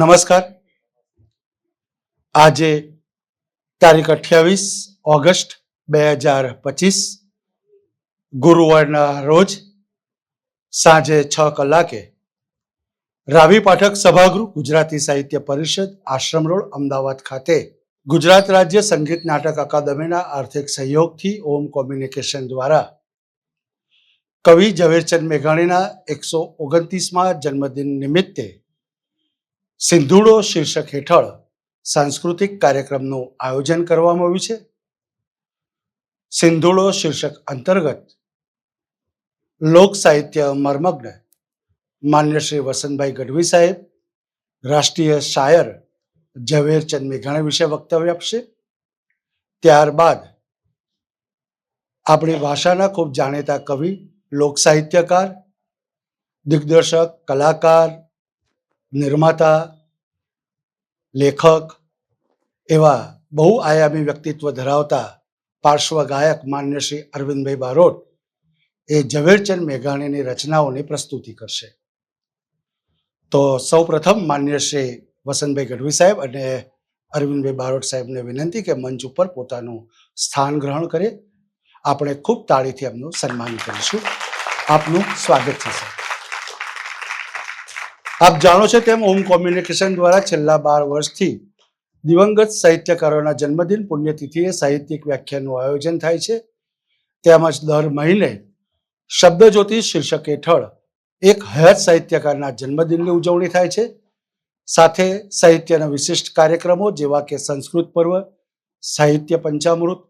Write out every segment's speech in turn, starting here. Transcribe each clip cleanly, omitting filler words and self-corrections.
નમસ્કાર. આજે તારીખ 28 ઓગસ્ટ 2025 ગુરુવારના રોજ સાંજે 6 કલાકે રાવી પાઠક સભાગૃહ ગુજરાતી સાહિત્ય પરિષદ આશ્રમ રોડ અમદાવાદ ખાતે ગુજરાત રાજ્ય સંગીત નાટક અકાદમીના આર્થિક સહયોગથી ઓમ કોમ્યુનિકેશન દ્વારા કવિ ઝવેરચંદ મેઘાણીના 129મા જન્મદિન નિમિત્તે સિંધુડો શીર્ષક હેઠળ સાંસ્કૃતિક કાર્યક્રમનું આયોજન કરવામાં આવ્યું છે. સિંધુડો શીર્ષક અંતર્ગત લોક સાહિત્ય મર્મજ્ઞ માન્ય શ્રી વસંતભાઈ ગઢવી સાહેબ રાષ્ટ્રીય શાયર ઝવેરચંદ મેઘાણી વિશે વક્તવ્ય આપશે. ત્યારબાદ આપણી ભાષાના ખૂબ જાણીતા કવિ, લોક સાહિત્યકાર, દિગ્દર્શક, કલાકાર, નિર્માતા, લેખક એવા બહુ આયામી વ્યક્તિત્વ ધરાવતા પાર્શ્વ ગાયક માન્ય શ્રી અરવિંદભાઈ બારોટ એ ઝવેરચંદ મેઘાણીની રચનાઓની પ્રસ્તુતિ કરશે. તો સૌ પ્રથમ માન્ય શ્રી વસંતભાઈ ગઢવી સાહેબ અને અરવિંદભાઈ બારોટ સાહેબને વિનંતી કે મંચ ઉપર પોતાનું સ્થાન ગ્રહણ કરે. આપણે ખૂબ તાળીથી એમનું સન્માન કરીશું. આપનું સ્વાગત છે સર. આપ જાણો છો તેમ ઓમ કોમ્યુનિકેશન દ્વારા છેલ્લા 12 વર્ષથી દિવંગત સાહિત્યકારોના જન્મદિન પુણ્યતિથિએ સાહિત્યિક વ્યાખ્યાનનું આયોજન થાય છે. તેમજ દર મહિને શબ્દજ્યોતિ શીર્ષક હેઠળ એક હયાત સાહિત્યકારના જન્મદિનની ઉજવણી થાય છે. સાથે સાહિત્યના વિશિષ્ટ કાર્યક્રમો જેવા કે સંસ્કૃત પર્વ, સાહિત્ય પંચામૃત,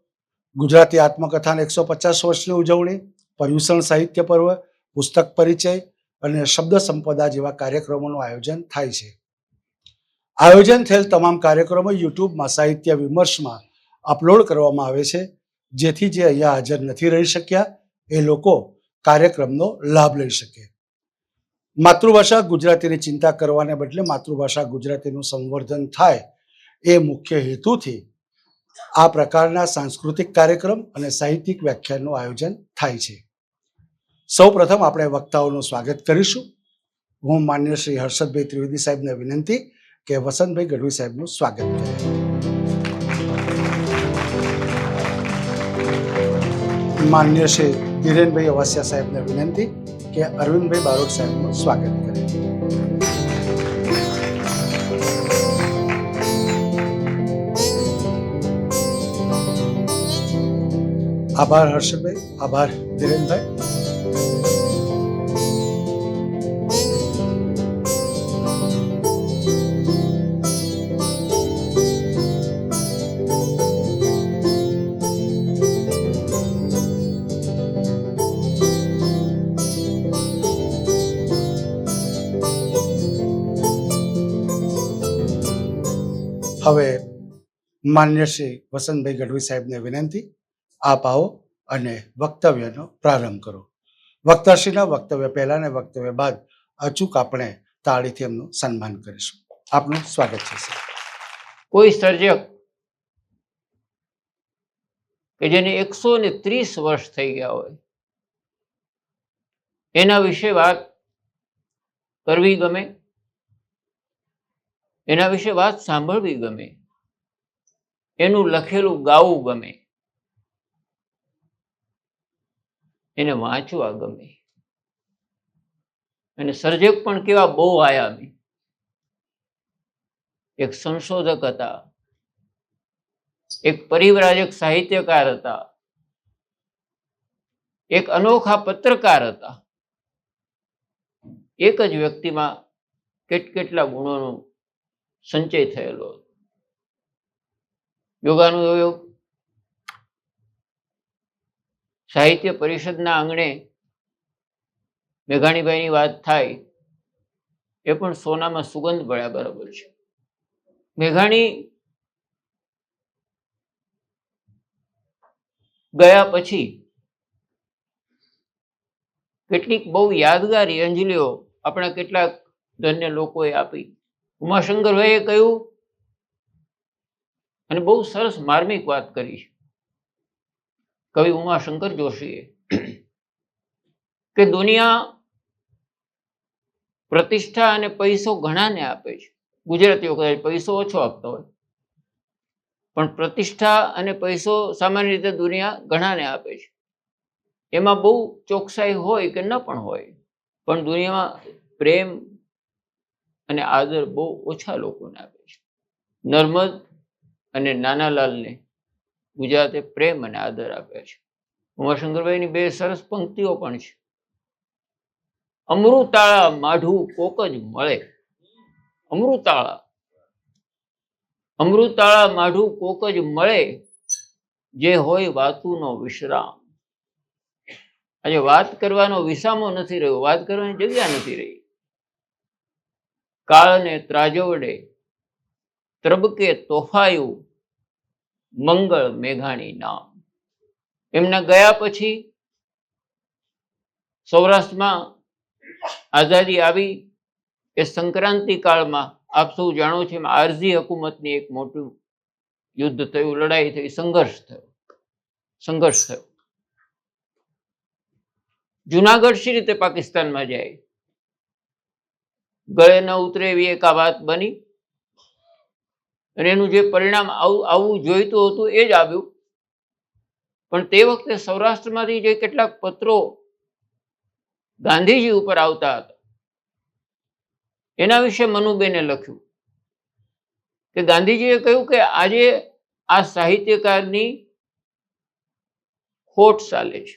ગુજરાતી આત્મકથાના 150 વર્ષની ઉજવણી, પર્યુષણ સાહિત્ય પર્વ, પુસ્તક પરિચય અને શબ્દ સંપદા જેવા કાર્યક્રમોનું આયોજન થાય છે. આયોજન થયેલ તમામ કાર્યક્રમો યુટ્યુબમાં સાહિત્ય વિમર્શમાં અપલોડ કરવામાં આવે છે, જેથી જે અહીંયા હાજર નથી રહી શક્યા એ લોકો કાર્યક્રમનો લાભ લઈ શકે. માતૃભાષા ગુજરાતીની ચિંતા કરવાને બદલે માતૃભાષા ગુજરાતીનું સંવર્ધન થાય એ મુખ્ય હેતુથી આ પ્રકારના સાંસ્કૃતિક કાર્યક્રમ અને સાહિત્યિક વ્યાખ્યાનનું આયોજન થાય છે. સૌ પ્રથમ આપણે વક્તાઓનું સ્વાગત કરીશું. હું માન્ય શ્રી હર્ષદભાઈ ત્રિવેદી સાહેબને વિનંતી કે વસંતભાઈ ગઢવી સાહેબનું સ્વાગત કરે. માન્ય શ્રી ધીરેનભાઈ અવાસિયા સાહેબને વિનંતી કે અરવિંદભાઈ બારોટ સાહેબનું સ્વાગત કરે. આભાર હર્ષદભાઈ, આભાર ધીરેનભાઈ. હવે માન્ય શ્રી વસંતભાઈ ગઢવી સાહેબને વિનંતી, આપ આવો અને વક્તવ્યનો પ્રારંભ કરો. વક્તાશ્રીના વક્તવ્ય પહેલા ને વક્તવ્ય બાદ અચૂક આપણે તાળીથી એમનું સન્માન કરીશું. આપનું સ્વાગત છે સર. કોઈ સર્જક કે જેને 130 વર્ષ થઈ ગયા હોય એના વિશે વાત કરવી ગમે, એના વિશે વાત સાંભળવી ગમે, એનું લખેલું ગાવું ગમે, એને વાંચવા ગમે. અને સર્જક પણ કેવા બહુ આયામી. એક સંશોધક હતા, એક પરિવ્રાજક સાહિત્યકાર હતા, એક અનોખા પત્રકાર હતા. એક જ વ્યક્તિમાં કેટલા ગુણોનો સંચય થયેલો હતો. યોગાનુયોગ સાહિત્ય પરિષદના આંગણે મેઘાણીભાઈની વાત થાય એ પણ સોનામાં સુગંધ ભળ્યા બરાબર છે. મેઘાણી ગયા પછી કેટલીક બહુ યાદગાર અંજલિઓ આપણા કેટલાક ધન્ય લોકોએ આપી. ઉમાશંકરભાઈએ કહ્યું અને બહુ સરસ માર્મિક વાત કરી કવિ ઉમાશંકર જોશીએ કે દુનિયા પ્રતિષ્ઠા અને પૈસો ઘણાને આપે છે, ગુજરાતીઓ કદાચ પૈસો ઓછો આપતા હોય, પણ પ્રતિષ્ઠા અને પૈસો સામાન્ય રીતે દુનિયા ઘણાને આપે છે. એમાં બહુ ચોકસાઈ હોય કે ન પણ હોય, પણ દુનિયામાં પ્રેમ અને આદર બહુ ઓછા લોકોને આપે છે. નર્મદ અને નાનાલાલને ગુજરાતે પ્રેમ અને આદર આપ્યા છે. ઉમાશંકરભાઈની બે સરસ પંક્તિઓ પણ છે. અમૃતાળા માઢું કોક જ મળે. અમૃતાળા માઢું કોક જ મળે, જે હોય વાતુનો વિશ્રામ. આજે વાત કરવાનો વિસામો નથી રહ્યો, વાત કરવાની જગ્યા નથી રહી. કાળને ત્રાજવડે ત્રબકે તોફાયું, મંગળ મેઘાણી નામ. એમના ગયા પછી સૌરાષ્ટ્રમાં આઝાદી આવી એ સંક્રાંતિ કાળમાં આપ સૌ જાણો છો, એમાં આરઝી હુકુમતની એક મોટું યુદ્ધ થયું, લડાઈ થઈ, સંઘર્ષ થયો. જુનાગઢ શી રીતે પાકિસ્તાનમાં જાય, ગળે ન ઉતરે એવી એક આ વાત બની, અને એનું જે પરિણામ આવવું જોઈતું હતું એ જ આવ્યું. પણ તે વખતે સૌરાષ્ટ્રમાંથી જે કેટલાક પત્રો ગાંધીજી ઉપર આવતા હતા, એના વિશે મનુબેને લખ્યું કે ગાંધીજીએ કહ્યું કે આજે આ સાહિત્યકારની ખોટ ચાલે છે.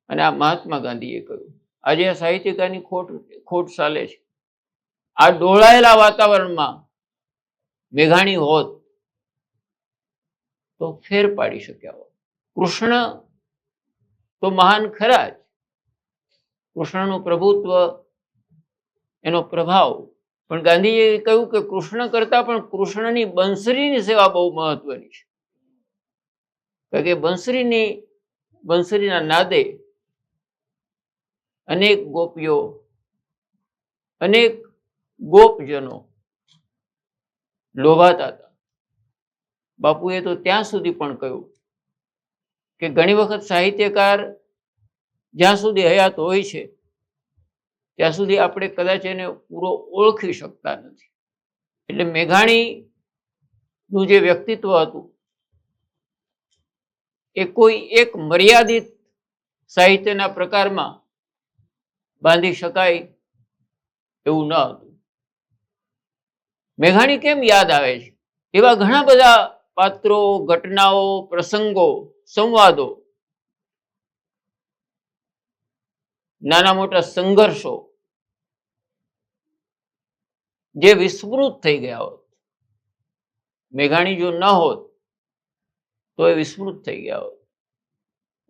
અને આ મહાત્મા ગાંધીએ કહ્યું આજે આ સાહિત્યકારની ખોટ ચાલે છે. આ ડોળાયેલા વાતાવરણમાં મેઘાણી હોત તો ફેર પાડી શક્યા હોત. કૃષ્ણ તો મહાન ખરા જ, કૃષ્ણનું પ્રભુત્વ, એનો પ્રભાવ, પણ ગાંધીજીએ કહ્યું કે કૃષ્ણ કરતા પણ કૃષ્ણની બંસરીની સેવા બહુ મહત્વની છે. કારણ કે બંસરીના નાદે અનેક ગોપીઓ, અનેક ગોપજનો લોભાતા હતા. બાપુએ તો ત્યાં સુધી પણ કહ્યું કે ઘણી વખત સાહિત્યકાર જ્યાં સુધી હયાત હોય છે ત્યાં સુધી આપણે કદાચ એને પૂરો ઓળખી શકતા નથી. એટલે મેઘાણીનું જે વ્યક્તિત્વ હતું એ કોઈ એક મર્યાદિત સાહિત્યના પ્રકારમાં બાંધી શકાય એવું ન હતું. મેઘાણી કેમ યાદ આવે છે? એવા ઘણા બધા પાત્રો, ઘટનાઓ, પ્રસંગો, સંવાદો, નાના મોટા સંઘર્ષો જે વિસ્મૃત થઈ ગયા હોત, મેઘાણી જો ન હોત તો એ વિસ્મૃત થઈ ગયા હોત.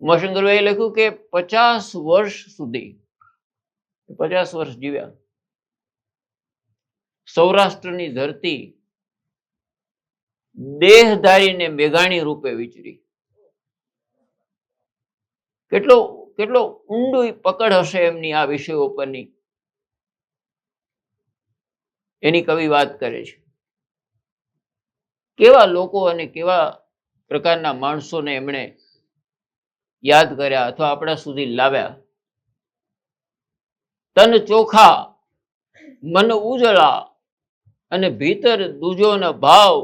ઉમાશંકરભાઈએ લખ્યું કે 50 વર્ષ સુધી, 50 વર્ષ જીવ્યા, સૌરાષ્ટ્રની ધરતી દેહધારીને મેઘાણી રૂપે વિચરી. કેટલો ઊંડું પકડ હશે એમની આ વિષયો પરની, એની કવિ વાત કરે છે. કેવા લોકો અને કેવા પ્રકારના માણસોને એમણે યાદ કર્યા અથવા આપણા સુધી લાવ્યા. તન ચોખા મન ઉજળા અને ભીતર દૂજો ન ભાવ,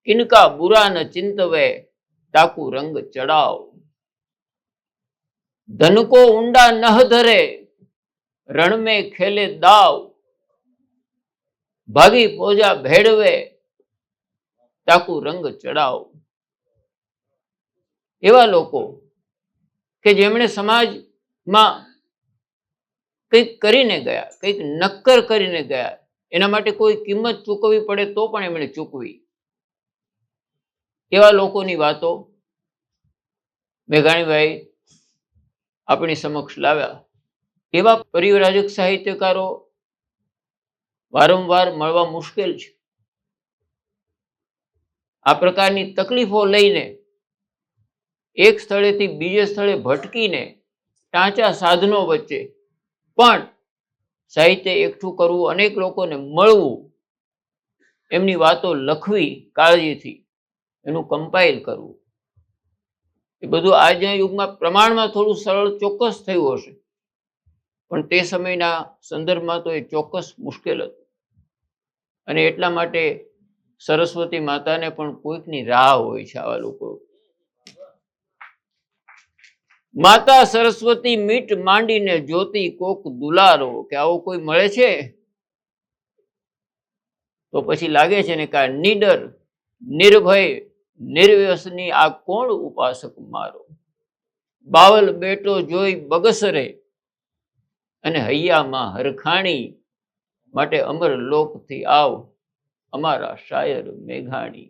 કિનકા બુરા ન ચિંતવે તાકુ રંગ ચડાવ. ધनको ઊંડા નહ ધરે રણ में ખેલે દાવ, ભાગી પોજા ભેળવે તાકુ રંગ ચડાવ. એવા લોકો કે જેમણે સમાજમાં કંઈક કરીને ગયા, કંઈક નક્કર કરીને ગયા, એના માટે કોઈ કિંમત ચૂકવવી પડે તો પણ એમણે ચૂકવી. એવા લોકોની વાતો મેઘાણીભાઈ આપણી સમક્ષ લાવ્યા. એવા પરિવ્રાજક સાહિત્યકારો વારંવાર મળવા મુશ્કેલ છે. આ પ્રકારની તકલીફો લઈને એક સ્થળેથી બીજે સ્થળે ભટકીને ટાંચા સાધનો વચ્ચે પણ સાહિત્ય એકઠું કરવું, અનેક લોકોને મળવું, એમની વાતો લખવી કાળજીથી, એનું કમ્પાઇલ કરવું, એ બધું આજના યુગમાં પ્રમાણમાં થોડું સરળ ચોક્કસ થયું હશે, પણ તે સમયના સંદર્ભમાં તો એ ચોક્કસ મુશ્કેલ હતું. અને એટલા માટે સરસ્વતી માતાને પણ કોઈકની રાહ હોય છે આવા લોકો. માતા સરસ્વતી મીટ માંડીને જ્યોતિ કોક દુલારો, કે આવો કોઈ મળે છે તો પછી લાગે છે ને કે આ નિડર, નિર્ભય, નિર્વ્યસની આ કોણ ઉપાસક મારો. બાવલ બેટો જોઈ બગસરે અને હૈયામાં હરખાણી, માટે અમર લોકથી આવ અમારા શાયર મેઘાણી.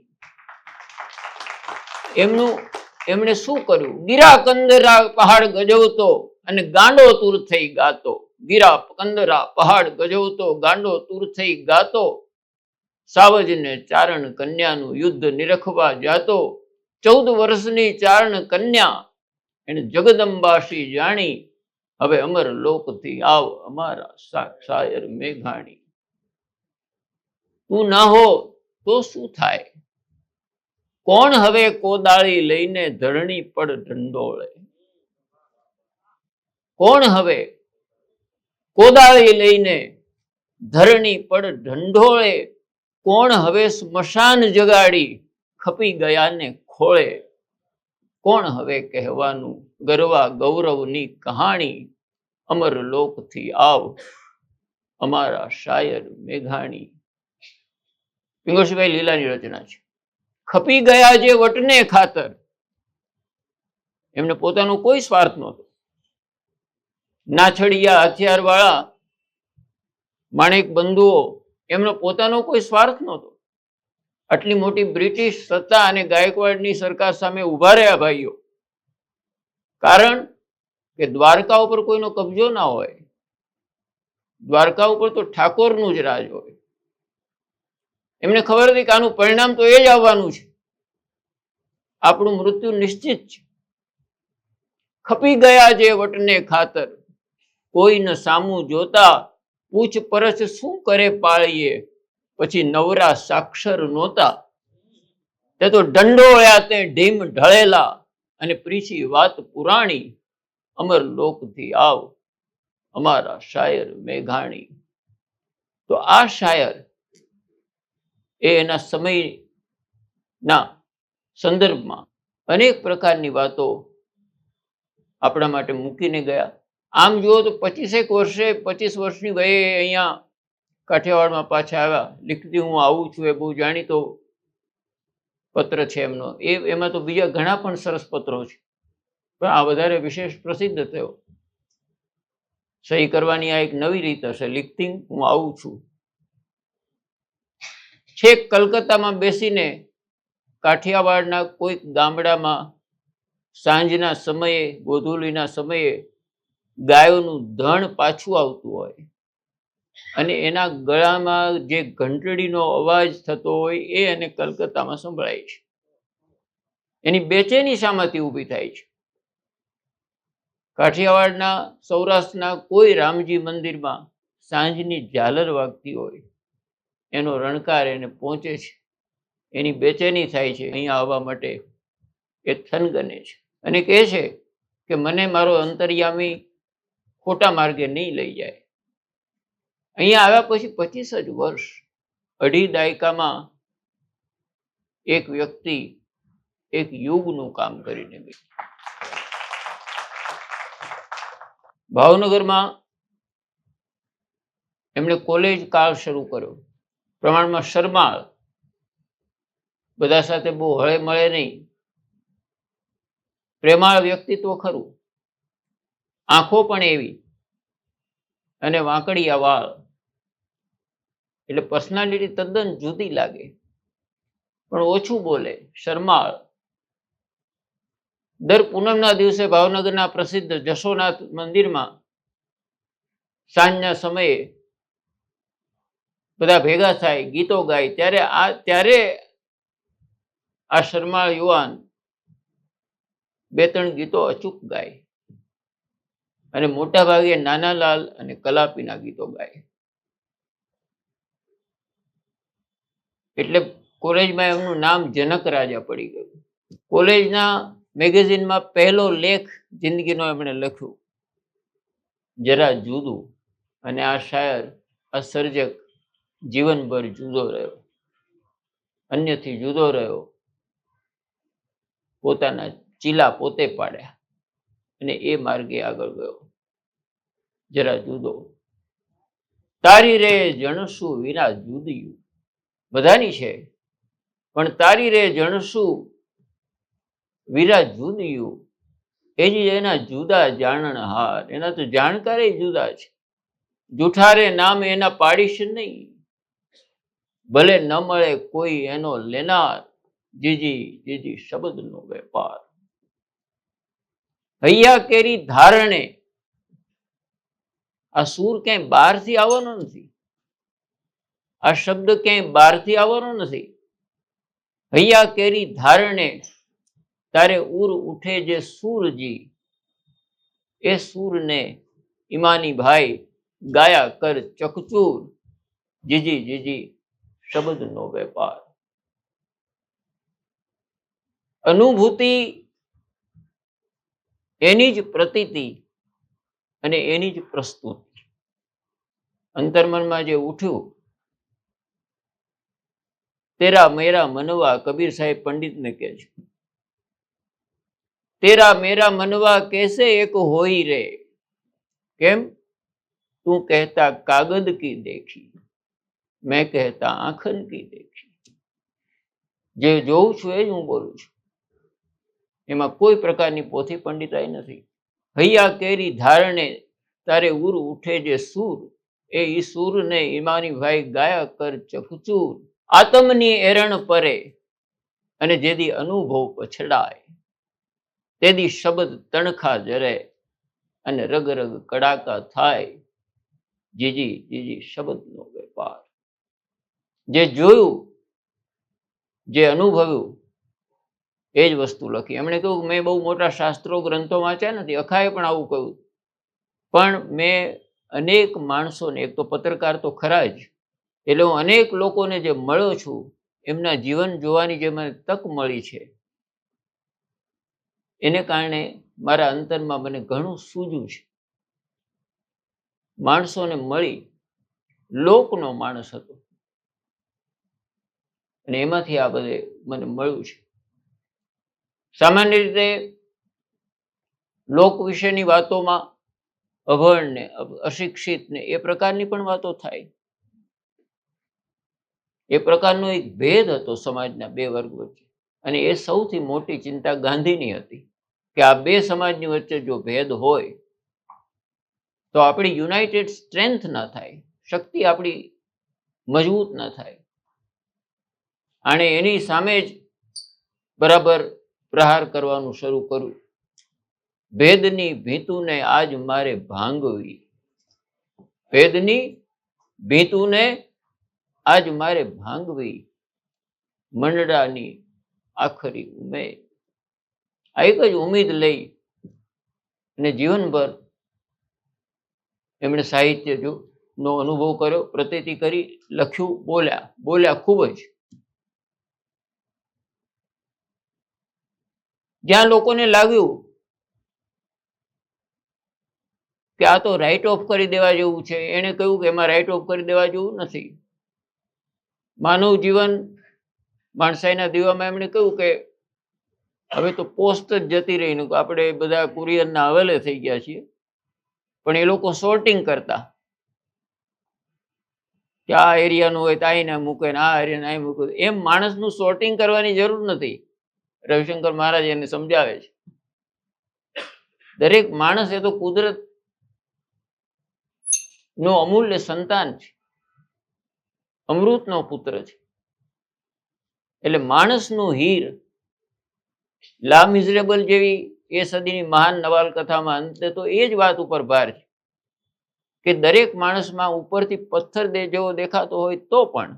એમણે શું કર્યું? ગીરા કંદરા પહાડ ગજવતો અને ગાંડો તૂર થઈ ગાતો. ગીરા કંદરા પહાડ ગજવતો ગાંડો તૂર થઈ ગાતો. સાવજને ચારણ કન્યાનું યુદ્ધ નિરખવા જાતો. 14 વર્ષની ચારણ કન્યા એને જગદંબાશી જાણી, હવે અમર લોકથી આવ અમારા શાયર મેઘાણી. તું ના હો તો શું થાય? કોણ હવે કોદાળી લઈને ધરણી પર ઢંઢોળે? કોણ હવે કોદાળી લઈને ધરણી પર ઢંઢોળે? કોણ હવે સ્મશાન જગાડી ખપી ગયાને ખોળે? કોણ હવે કહેવાનું ગરવા ગૌરવની કહાણી, અમર લોકથી આવ અમારા શાયર મેઘાણી. પિંગોશીભાઈ લીલાની રચના છે. ખપી ગયા જે વટને ખાતર, એમને પોતાનો કોઈ સ્વાર્થ નહોતો. નાછડિયા હથિયાર વાળા માણેક બંધુઓ, એમનો પોતાનો કોઈ સ્વાર્થ નહોતો. આટલી મોટી બ્રિટિશ સત્તા અને ગાયકવાડની સરકાર સામે ઉભા રહ્યા ભાઈઓ. કારણ કે દ્વારકા ઉપર કોઈનો કબજો ના હોય. દ્વારકા ઉપર તો ઠાકોરનું જ રાજ હોય. એમને ખબર હતી કે આનું પરિણામ તો એ જ આવવાનું છે, આપણું મૃત્યુ નિશ્ચિત છે. ખપી ગયા જે વટને ખાતર, કોઈને સામું જોતા પૂછપરછ શું કરે પાળીએ, પછી નવરા સાક્ષર નહોતા. તે તો દંડોળ્યા તે ઢીમ ઢળેલા અને પ્રીછી વાત પુરાણી, અમર લોકથી આવ અમારા શાયર મેઘાણી. તો આ શાયર એ એના સમયના સંદર્ભમાં અનેક પ્રકારની વાતો આપણા માટે મૂકીને ગયા. આમ જુઓ તો 25 વર્ષની વયે અહીંયા કાઠિયાવાડમાં પાછા આવ્યા. લીખતી હું આવું છું, એ બહુ જાણીતો પત્ર છે એમનો. એમાં તો બીજા ઘણા પણ સરસ પત્રો છે, પણ આ વધારે વિશેષ પ્રસિદ્ધ થયો. સહી કરવાની આ એક નવી રીત હશે, લીખતી હું આવું છું. છેક કલકત્તામાં બેસીને કાઠિયાવાડના કોઈક ગામડામાં સાંજના સમયે, ગોધૂલીના સમયે ગાયોનું ધણ પાછું આવતું હોય અને એના ગળામાં જે ઘંટડીનો અવાજ થતો હોય એ એને કલકત્તામાં સંભળાય છે. એની બેચેની શામાંથી ઊભી થાય છે? કાઠિયાવાડના, સૌરાષ્ટ્રના કોઈ રામજી મંદિરમાં સાંજની ઝાલર વાગતી હોય, એનો રણકાર એને પહોંચે છે. એની બેચેની થાય છે અહીંયા આવવા માટે. એ થનગને છે અને કહે છે કે મને મારો અંતર્યામી ખોટા માર્ગે નહીં લઈ જાય. અહીંયા આવ્યા પછી 25 જ વર્ષ, અઢી દાયકામાં એક વ્યક્તિ એક યુગનું કામ કરીને ગઈ. ભાવનગરમાં એમણે કોલેજ કાળ શરૂ કર્યો. પ્રમાણમાં શરમાળ, બધા સાથે બહુ હળે મળે નહીં. પ્રેમાળ વ્યક્તિત્વ ખરું, આંખો પણ એવી અને વાંકડિયા વાળ, એટલે પર્સનાલિટી તદ્દન જુદી લાગે. પણ ઓછું બોલે, શરમાળ. દર પૂનમના દિવસે ભાવનગરના પ્રસિદ્ધ જશોનાથ મંદિરમાં સાંજના સમયે બધા ભેગા થાય, ગીતો ગાય. ત્યારે આ શરમાળ યુવાન 2-3 ગીતો અચૂક ગાય અને મોટા ભાગે નાનાલાલ અને કલાપીના ગીતો ગાય. એટલે કોલેજમાં એમનું નામ જનક રાજા પડી ગયું. કોલેજના મેગેઝિનમાં પહેલો લેખ જિંદગીનો એમણે લખ્યો જરા જુદું. અને આ શાયર, આ સર્જક જીવનભર જુદો રહ્યો, અન્યથી જુદો રહ્યો, પોતાના ચીલા પોતે પાડ્યા અને એ માર્ગે આગળ ગયો. જરા જુદો. તારી રે જણશું વિના જુદિયું. બધાની છે, પણ તારી રે જણશું વિરા જુદિયું. એ જ એના જુદા જાણનહાર, એના તો જાણકાર જુદા છે. જૂઠારે નામ એના પાડીશ નહીં, ભલે ન મળે કોઈ એનો લેનાર. જીજી જીજી શબ્દનો વેપાર. હૈયા કેરી ધારણે. આ સૂર ક્યાંય બહારથી આવવાનો નથી, આ શબ્દ ક્યાંય બહારથી આવવાનો નથી. હૈયા કેરી ધારણે તારે ઉર ઉઠે જે સૂરજી. એ સૂરને ઈમાની ભાઈ ગાયા કર ચકચૂર. જીજી જીજી શબ્દનો વેપાર. અનુભૂતિ એની જ પ્રતીતિ અને એની જ પ્રસ્તુતિ. અંતર્મનમાં જે ઉઠ્યું, તેરા મેરા મનવા, કબીર સાહેબ પંડિતને કહે છે, તેરા મેરા મનવા કેસે એક હોઈ રે. કેમ? તું કહેતા કાગદ કી દેખી, મેં કહેતા આંખન કી દેખી. જે જોઉં છું એ જ હું બોલું છું, એમાં કોઈ પ્રકારની પોથી પંડિતાઈ નથી. હૈયા કેરી ધારણે તારે ઉર ઉઠે જે સૂર. એ ઈ સૂરને ઈમાની ભાઈ ગાયા કર ચકચૂર. આતમની એરણ પરે અને જેદી અનુભવ પછડાય, તેદી શબ્દ તણખા જરે અને રગ રગ કડાકા થાય. જીજી જીજી શબ્દનો વેપાર. જે જોયું, જે અનુભવ્યું, એ જ વસ્તુ લખી. એમણે કહ્યું, મેં બહુ મોટા શાસ્ત્રો ગ્રંથો વાંચ્યા નથી, અખાએ પણ આવું કહ્યું, પણ મેં અનેક માણસોને, એક તો પત્રકાર તો ખરા જ, એટલે હું અનેક લોકોને જે મળ્યો છું, એમના જીવન જોવાની જે મને તક મળી છે, એને કારણે મારા અંતરમાં મને ઘણું સૂઝ્યું છે. માણસોને મળી, લોકનો માણસ હતો અને એમાંથી આ બધે મને મળ્યું છે. સામાન્ય રીતે લોક વિશેની વાતોમાં અભણ ને અશિક્ષિત ને એ પ્રકારની પણ વાતો થાય. એ પ્રકારનો એક ભેદ હતો સમાજના બે વર્ગ વચ્ચે, અને એ સૌથી મોટી ચિંતા ગાંધીની હતી કે આ બે સમાજની વચ્ચે જો ભેદ હોય તો આપણી યુનાઇટેડ સ્ટ્રેન્થ ના થાય, શક્તિ આપણી મજબૂત ના થાય. આણે એની સામે જ બરાબર પ્રહાર કરવાનું શરૂ કર્યું. ભેદની ભીતુને આજ મારે ભાંગવી. ભેદની ભીતુને આજ મારે ભાંગવી. મંડળાની આખરી ઉમેદ. આ એક જ ઉમેદ લઈ અને જીવનભર એમણે સાહિત્ય નો અનુભવ કર્યો, પ્રતીતિ કરી, લખ્યું, બોલ્યા ખૂબ જ. જ્યાં લોકોને લાગ્યું કે આ તો રાઇટ ઓફ કરી દેવા જેવું છે, એણે કહ્યું કે એમાં રાઇટ ઓફ કરી દેવા જેવું નથી. માનવ જીવન માણસાઈના દીવામાં એમણે કહ્યું કે હવે તો પોસ્ટ જ જતી રહી, આપણે બધા કુરિયરના હવાલે થઈ ગયા છીએ, પણ એ લોકો સોર્ટિંગ કરતા કે આ એરિયાનું હોય તો અહીં ના મૂકે ને આ એરિયાને અહીં મૂકે. એમ માણસનું સોર્ટિંગ કરવાની જરૂર નથી. રવિશંકર મહારાજ એને સમજાવે છે. દરેક માણસ એ તો કુદરત નો અમૂલ્ય સંતાન છે, અમૃતનો પુત્ર છે. એટલે માણસનું હીર, લા મિઝરેબલ જેવી એ સદીની મહાન નવલકથામાં અંતે તો એ જ વાત ઉપર ભાર છે કે દરેક માણસમાં ઉપરથી પથ્થર જેવો દેખાતો હોય તો પણ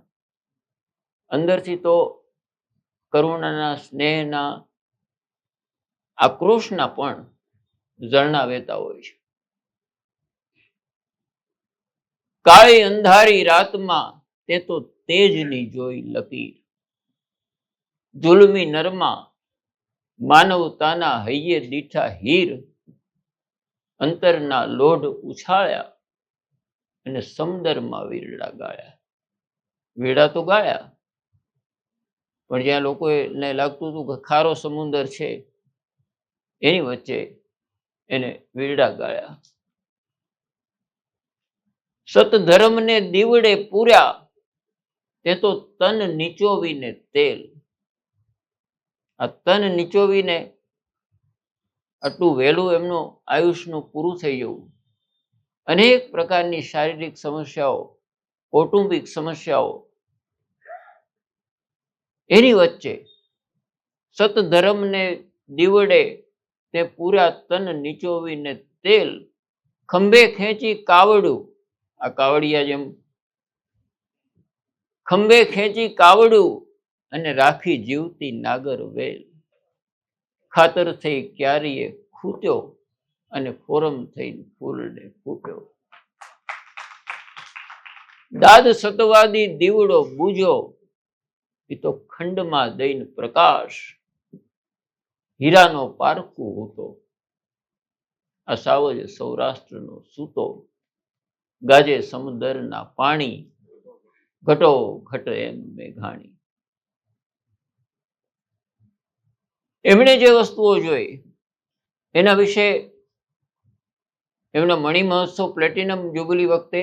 અંદરથી તો કરુણાના, સ્નેહના, આક્રોશના પણ ઝરણા વહેતા હોય છે. કાળી અંધારી રાતમાં તે તો તેજની જોઈ લકીર. જુલમી નરમાં માનવતાના હૈયે દીઠા હીર. અંતરના લોઢ ઉછાળ્યા અને સમુદ્રમાં વીરડા ગાળ્યા. વીરડા તો ગાળ્યા, પણ જ્યાં લોકોને લાગતું હતું કે ખારો સમુદર છે એની વચ્ચે એને વીરડા ગાળ્યા. સત ધર્મને દીવડે પૂર્યા, તે તો તન નીચોવીને તેલ. આ તન નીચોવીને આટલું વહેલું એમનું આયુષ્યનું પૂરું થઈ જવું, અનેક પ્રકારની શારીરિક સમસ્યાઓ, કૌટુંબિક સમસ્યાઓ, એની વચ્ચે સત ધર્મને દીવડે તે પૂરા તન નીચોવીને તેલ, ખંભે ખેંચી કાવડું, આ કાવડિયા જેમ ખંભે ખેંચી કાવડું અને રાખી જીવતી નાગર વેલ. ખાતર થઈ ક્યારીએ ખૂટ્યો અને ફોરમ થઈ ફૂલને ફૂટ્યો. દાદ સતવાદી દીવડો બુજો, એ તો ખંડમાં દઈને પ્રકાશ, હીરાનો પારખું હતો. આ સાવજ સૌરાષ્ટ્રનો સૂતો, ગાજે સમુદરના પાણી, ઘટો ઘટ એમ મેઘાણી. એમણે જે વસ્તુઓ જોઈ એના વિશે એમના મણિ મહોત્સવ પ્લેટિનમ જ્યુબિલી વખતે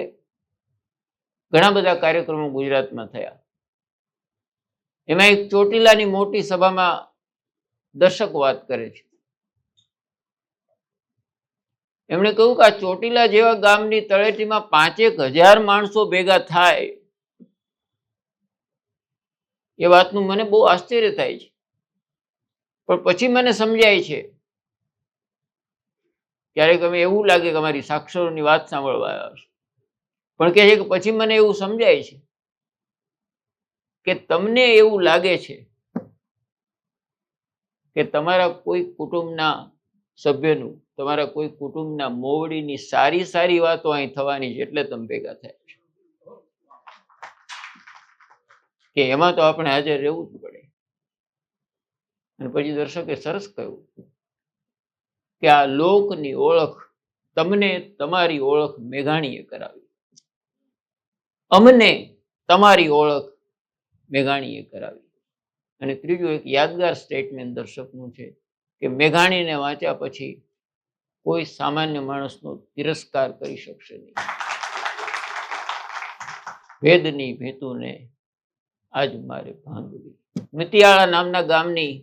ઘણા બધા કાર્યક્રમો ગુજરાતમાં થયા. એમાં એક ચોટીલાની મોટી સભામાં દર્શકો વાત કરે છે. એમણે કહ્યું કે આ ચોટીલા જેવા ગામની તળેટીમાં 5,000 માણસો ભેગા થાય, એ વાતનું મને બહુ આશ્ચર્ય થાય છે. પણ પછી મને સમજાય છે, ક્યારેક અમે એવું લાગે કે અમારી સાક્ષરોની વાત સાંભળવા આવ્યા છે, પણ કહે છે કે પછી મને એવું સમજાય છે કે તમને એવું લાગે છે કે તમારા કોઈ કુટુંબના સભ્યનું, તમારા કોઈ કુટુંબના મોવડીની સારી સારી વાતો અહીં થવાની છે એટલે તમે ભેગા થયા છો, કે એમાં તો આપણે હાજર રહેવું જ પડે. અને પછી દર્શકે સરસ કહ્યું કે આ લોકની ઓળખ તમને તમારી ઓળખ મેઘાણીએ કરાવી, અમને તમારી ઓળખ મેઘાણીએ કરાવી. અને ત્રીજું એક યાદગાર સ્ટેટમેન્ટ દર્શકનું છે કે મેઘાણીને વાંચ્યા પછી કોઈ સામાન્ય માણસનો તિરસ્કાર કરી શકશે નહીં. વેદની ભેતુને આજ મારે ભાંગવી. મિતિયાળા નામના ગામની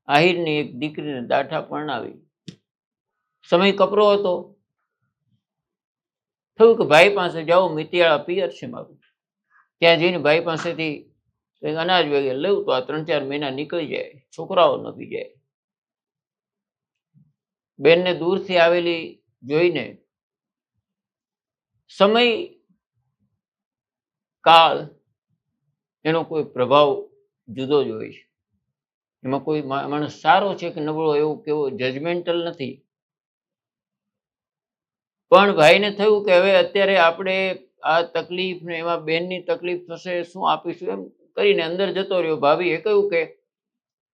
આહિરની એક દીકરીને દાઠા પરણાવી. સમય કપરો હતો. થયું કે ભાઈ પાસે જાઓ, મિતિયાળા પિયર છે મારું, ત્યાં જઈને ભાઈ પાસેથી કંઈક અનાજ વગેરે લેવું તો આ 3-4 મહિના નીકળી જાય, છોકરાઓ નભી જાય. બેનને દૂરથી આવેલી જોઈને સમય કાળ એનો કોઈ પ્રભાવ જુદો જ હોય છે. એમાં કોઈ માણસ સારો છે કે નબળો એવું કેવો જજમેન્ટલ નથી. પણ ભાઈને થયું કે હવે અત્યારે આપણે આ તકલીફ ને એમાં બેનની તકલીફ થશે, શું આપીશું, એમ કરીને અંદર જતો રહ્યો. ભાભીએ કહ્યું કે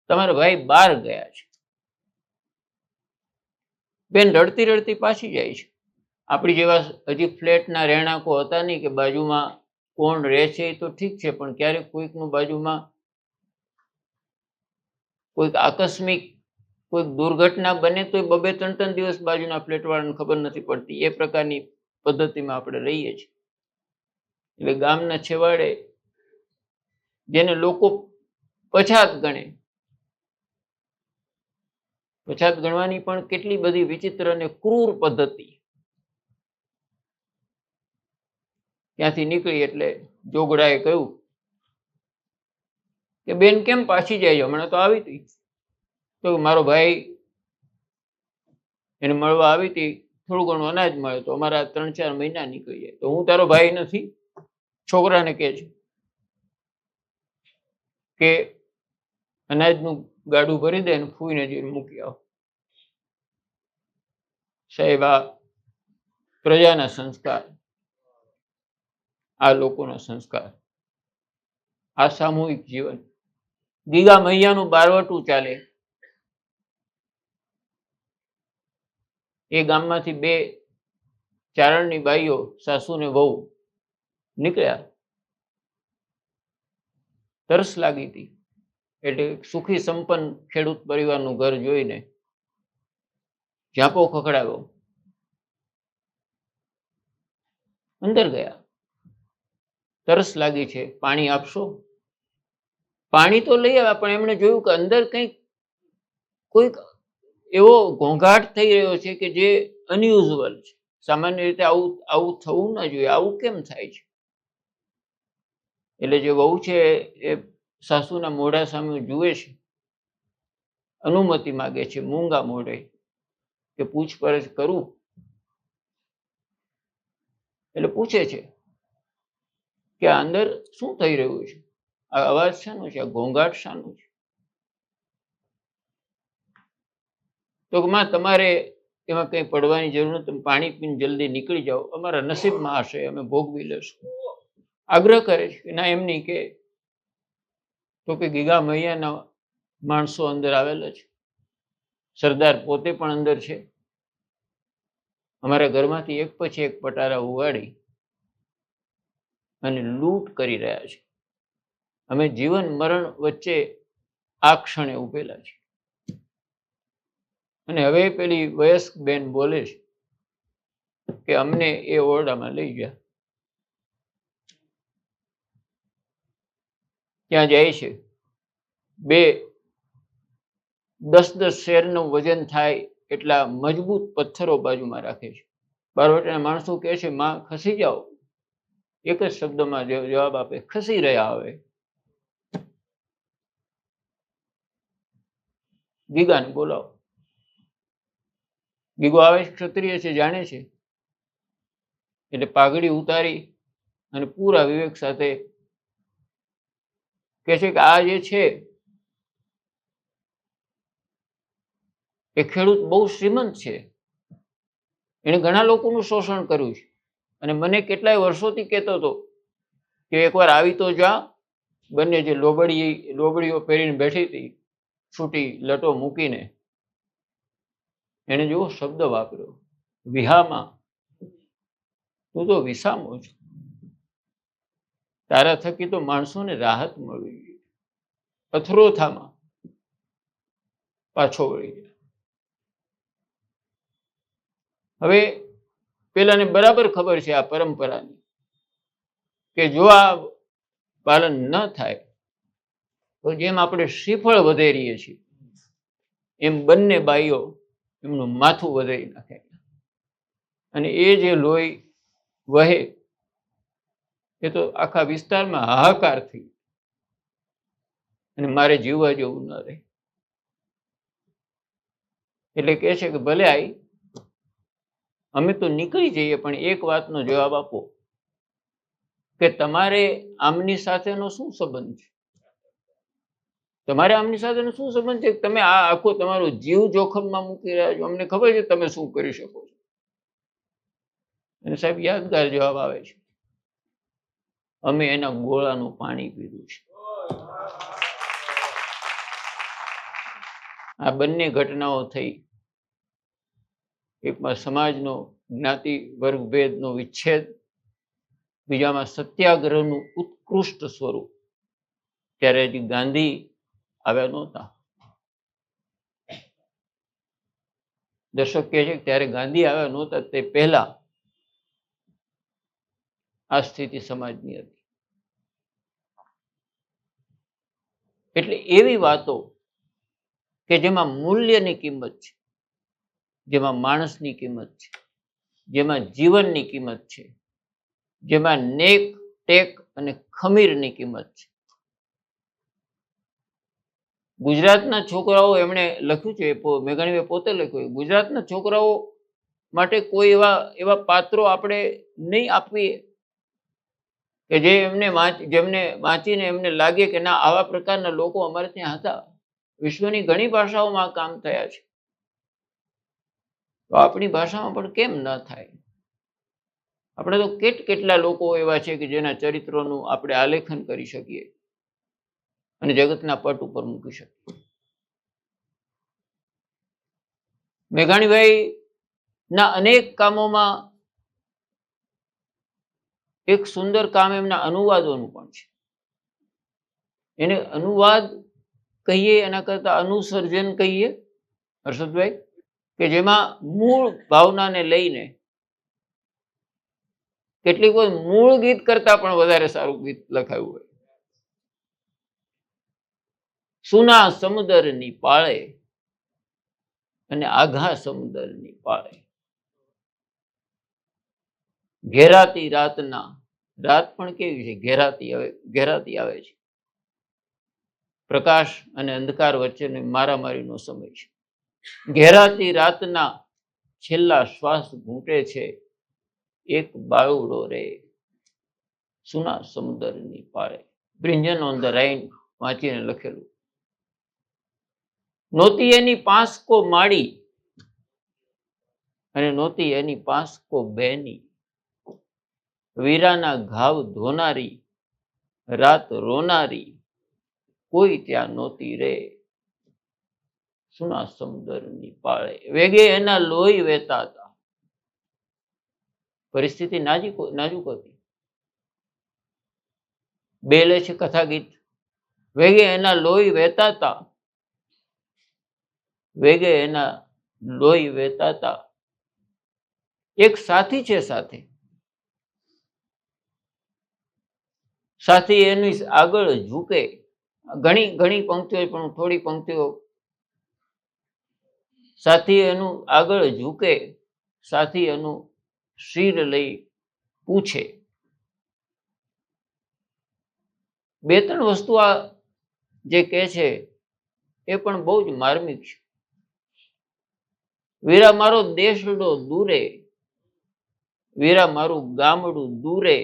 તમારા ભાઈ બહાર ગયા છે. બેન રડતી રડતી પાછી જાય છે. આપણી જેવા હજી ફ્લેટના રહેણાંકો હતા નહીં કે બાજુમાં કોણ રહે છે એ તો ઠીક છે, પણ ક્યારેક કોઈકનું બાજુમાં કોઈક આકસ્મિક કોઈક દુર્ઘટના બને તો 2-3 દિવસ બાજુના ફ્લેટવાળાને ખબર નથી પડતી. એ પ્રકારની પદ્ધતિમાં આપણે રહીએ છીએ. એટલે ગામના છેવાડે જેને લોકો પછાત ગણે, પછાત ગણવાની પણ કેટલી બધી વિચિત્ર અને ક્રૂર પદ્ધતિ. ત્યાંથી નીકળી એટલે જોગડાએ કહ્યું કે બેન કેમ પાછી જાય, હમણાં તો આવી હતી. તો મારો ભાઈ એને મળવા આવી હતી, થોડું ઘણું અનાજ મળે તો અમારા 3-4 મહિના નીકળી જાય. તો હું તારો ભાઈ નથી, છોકરાને કહે છે કે અનાજનું ગાડું ભરી દે અને ફૂઈને જઈને મૂકી આવો. સાહેબ, આ પ્રજાના સંસ્કાર, આ લોકોના સંસ્કાર, આ સામૂહિક જીવન. ગીગા મૈયાનું બારવટું ચાલે, એ ગામમાંથી બે ચારણની બાઈઓ, સાસુ ને વહુ નીકળ્યા. તરસ લાગી હતી એટલે સુખી સંપન્ન ખેડૂત પરિવારનું ઘર જોઈને ઝાંપો ખખડાવ્યો, અંદર ગયા. તરસ લાગી છે, પાણી આપશો? પાણી તો લઈ આવ્યા, પણ એમણે જોયું કે અંદર કોઈક એવો ઘોંઘાટ થઈ રહ્યો છે કે જે અનયુઝુઅલ છે. સામાન્ય રીતે આવું થવું ના જોઈએ. આવું કેમ થાય છે? એટલે જે વહુ છે એ સાસુના મોઢા સામે જુએ છે, અનુમતિ માગે છે મૂંગા મોઢે કે પૂછપરછ કરું. એટલે પૂછે છે કે આ અંદર શું થઈ રહ્યું છે? આ અવાજ શાનો છે? આ ઘોંઘાટ શાનો છે? તો કે માં, તમારે એમાં કંઈ પડવાની જરૂર નથી, તમે પાણી પીને જલ્દી નીકળી જાઓ, અમારા નસીબમાં હશે, અમે ભોગવી લેશું. આગ્રહ કરે છે કે ના, એમ નહીં. કે તો કે ગીગા મૈયાના માણસો અંદર આવેલા છે, સરદાર પોતે પણ અંદર છે, અમારા ઘરમાંથી એક પછી એક પટારા ઉગાડી અને લૂંટ કરી રહ્યા છે. અમે જીવન મરણ વચ્ચે આ ક્ષણે ઉભેલા છે. અને હવે પેલી વયસ્ક બેન બોલે છે કે અમને એ ઓરડામાં લઈ ગયા. ત્યાં જાય છે. બે 10-10 શેરનું વજન થાય એટલા મજબૂત પથ્થરો બાજુમાં રાખે છે. બારવટીના માણસો કહે છે, માં ખસી જાઓ. એક જ શબ્દમાં જવાબ આપે, ખસી રહ્યા. હવે ગીગાને બોલાવો. ગીગો આવે, ક્ષત્રિય છે, જાણે છે. એટલે પાઘડી ઉતારી અને પૂરા વિવેક સાથે કહે છે કે આ જે છે એ ખેડૂત બહુ શ્રીમંત છે, એને ઘણા લોકોનું શોષણ કર્યું છે, અને મને કેટલાય વર્ષોથી કહેતો હતો કે એકવાર આવી તો જા. બંને જે લોબડીઓ પહેરીને બેઠી હતી, છૂટી લટો મૂકીને, એને જેવો શબ્દ વાપર્યો, વિહામાં. તું તો વિસામો છો. તારા થકી તો માણસોને રાહત મળવી જોઈએ. અથરોથામાં પાછો વળી ગયા. હવે પેલાને બરાબર ખબર છે આ પરંપરાની, કે જો આ પાલન ન થાય તો જેમ આપણે શ્રીફળ વધેરીએ છીએ એમ બંને બાઈઓ એમનું માથું વધેરી નાખે, અને એ જે લોહી વહે એ તો આખા વિસ્તારમાં હાહાકાર થઈ, અને મારે જીવવા જેવું ન રહે. એટલે કહે છે કે ભલે આઈ, અમે તો નીકળી જઈએ, પણ એક વાતનો જવાબ આપો કે તમારે આમની સાથેનો શું સંબંધ છે? તમારે આમની સાથેનો શું સંબંધ છે? તમે આ આખો તમારો જીવ જોખમમાં મૂકી રહ્યા છો. અમને ખબર છે તમે શું કરી શકો છો. અને સાહેબ, યાદગાર જવાબ આવે છે, અમે એના ગોળાનું પાણી પીધું છે. આ બંને ઘટનાઓ થઈ. એકમાં સમાજનો જ્ઞાતિ વર્ગભેદનો વિચ્છેદ, બીજામાં સત્યાગ્રહનું ઉત્કૃષ્ટ સ્વરૂપ. ત્યારે હજી ગાંધી આવ્યા નહોતા. દર્શક કહે છે કે ત્યારે ગાંધી આવ્યા નહોતા, તે પહેલા આ સ્થિતિ સમાજની હતી. એટલે એવી વાતો કે જેમાં મૂલ્યની કિંમત છે, જેમાં માણસની કિંમત છે, જેમાં જીવનની કિંમત છે, જેમાં નેક ટેક અને ખમીરની કિંમત છે. ગુજરાતના છોકરાઓ, એમણે લખ્યું છે, મેઘાણીએ પોતે લખ્યું, ગુજરાતના છોકરાઓ માટે કોઈ એવા પાત્રો આપણે નહીં આપીએ કે જેમને વાંચીને એમને લાગે કે ના, આવા પ્રકારના લોકો અમારે ત્યાં હતા. વિશ્વની ઘણી ભાષાઓમાં કામ થયા છે, તો આપણી ભાષામાં પણ કેમ ન થાય? આપણે તો કેટલા લોકો એવા છે કે જેના ચરિત્રોનું આપણે આલેખન કરી શકીએ અને જગતના પટ ઉપર મૂકી શકીએ. મેઘાણીભાઈ ના અનેક કામોમાં એક સુંદર કામ એમના અનુવાદોનું પણ છે. એને અનુવાદ કહીએ એના કરતા અનુસર્જન કહીએ હર્ષદભાઈ, કે જેમાં મૂળ ભાવનાને લઈને કેટલીક વાર મૂળ ગીત કરતા પણ વધારે સારું ગીત લખાયું હોય. સુના સમુદરની પાળે અને આઘા સમુદરની પાળે, ઘેરાતી રાતના, રાત પણ કેવી છે, ઘેરાતી આવે છે. પ્રકાશ અને અંધકાર વચ્ચેની મારામારીનો સમય છે. ઘેરાતી રાતના છેલ્લા શ્વાસ ઘૂંટે છે એક બાળુડો રે, સુના સમુદરની પાળે. બ્રિંજન ઓન ધ રાઇન વાંચીને લખેલું. નહોતી એની પાંસકો માડી અને નહોતી એની પાંસકો બેની, વીરાના ઘાવ ધોનારી, રાત રોનારી, કોઈ ત્યાં નહોતી રે, સુના સમુદરની પાળે. વેગે એના લોહી વહેતા હતા. પરિસ્થિતિ નાજુક હતી. બેલે છે કથા ગીત. વેગે એના લોહી વહેતા હતા, વેગે એના લોહી વહેતા હતા. એક સાથી છે સાથે, સાથી એની આગળ ઝૂકે. ઘણી પંક્તિઓ પણ થોડી પંક્તિઓ. સાથી એનું આગળ ઝૂકે, સાથી એનું શિર લઈ પૂછે. બે ત્રણ વસ્તુ આ જે કહે છે એ પણ બહુ જ માર્મિક છે. વીરા મારો દેશડો દૂરે, વીરા મારું ગામડું દૂરે,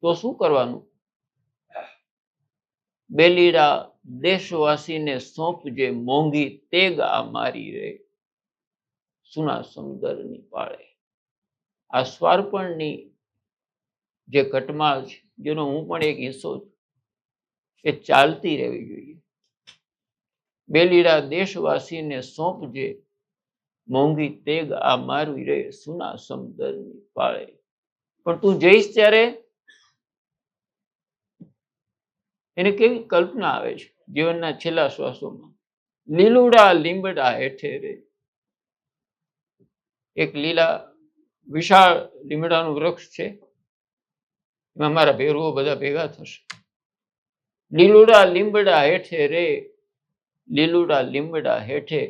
તો શું કરવાનું? બેલીડા દેશવાસીને સોંપજે મોંઘી તેગ આ મારી રે, સુના સમુદરની પાળે. આ સ્વાર્પણની જે કટમાળ છે, જેનો હું પણ એક હિસ્સો છું, એ ચાલતી રહેવી જોઈએ. બેલીડા દેશવાસીને સોંપજે મોંઘી તેગ આ મારવી રે, સુના સમુદરની પાળે. પણ તું જઈશ ત્યારે એને કેવી કલ્પના આવે છે જીવનના છેલ્લા શ્વાસોમાં. લીલુડા લીંબડા હેઠે રે. એક લીલા વિશાળ લીમડાનું વૃક્ષ છે, એમાં મારા ભેરુઓ બધા ભેગા થશે. લીલુડા લીંબડા હેઠે રે, લીલુડા લીંબડા હેઠે,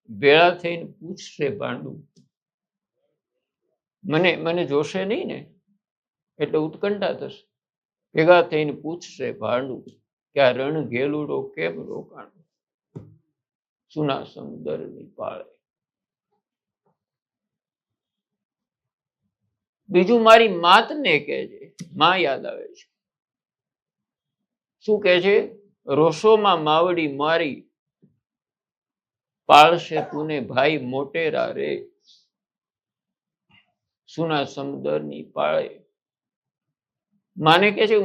ભેળા થઈને પૂછશે ભાંડું. મને જોશે નહીં ને એટલે ઉત્કંઠા થશે. ભેગા થઈને પૂછશે ભાંડું કે આ રણ ઘેલુડો કેમ રોકાણો, સુના સમુદરની પાળે. બીજું મારી માતને કહેજે. માં યાદ આવે છે. શું કહે છે? રોષોમાં માવડી મારી, પાળશે તુને ભાઈ મોટેરા રે, સુના સમુદરની પાળે. માને કહે છે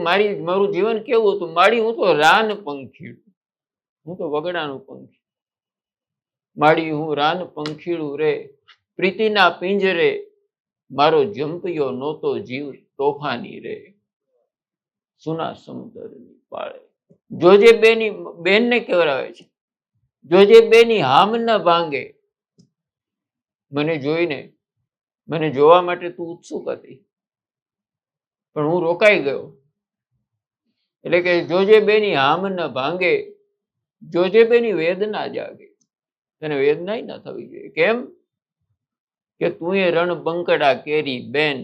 મારું જીવન કેવું હતું? માડી હું તો રાન પંખીડું, હું તો વગડાનું પંખી. માડી હું રાન પંખીડું રે, પ્રીતિના પિંજરે મારો જંપિયો નહોતો જીવ તોફાની રે, સુના સમુદરની પાળે. જોજે બેનને કહેવરાવે છે, જોજે બેની હામ ન ભાંગે. મને જોઈને, મને જોવા માટે તું ઉત્સુક હતી, પણ હું રોકાઈ ગયો. એટલે કે જોજે બેની હામ ન ભાંગે, જોજે બેની વેદના જાગે. તને વેદના ન થવી જોઈએ. કેમ કે તું એ રણ બંકડા કેરી બેન,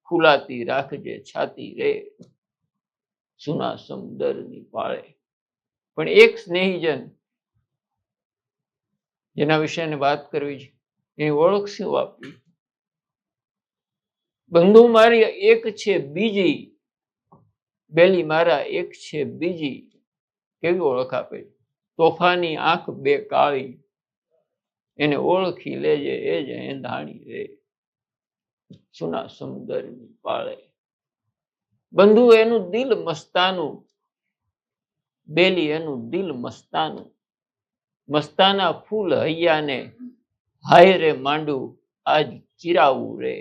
ખુલાતી રાખજે છાતી રે, સુના સમુદરની પાળે. પણ એક સ્નેહીજન જેના વિશે વાત કરવી છે, એની ઓળખ શું આપવી? બંધુ મારી એક છે બીજી, બેલી મારા એક છે બીજી. કેવી ઓળખ આપે? તોફાની આંખ બે કાળી, એને ઓળખી લેજે એ જ એંધાણી રે, સુના સમુદરની પાળે. બંધુ એનું દિલ મસ્તાનું, બેલી એનું દિલ મસ્તાનું. મસ્તાના ફૂલ હૈયાને હાય રે માંડું, આજ ચિરાવું રે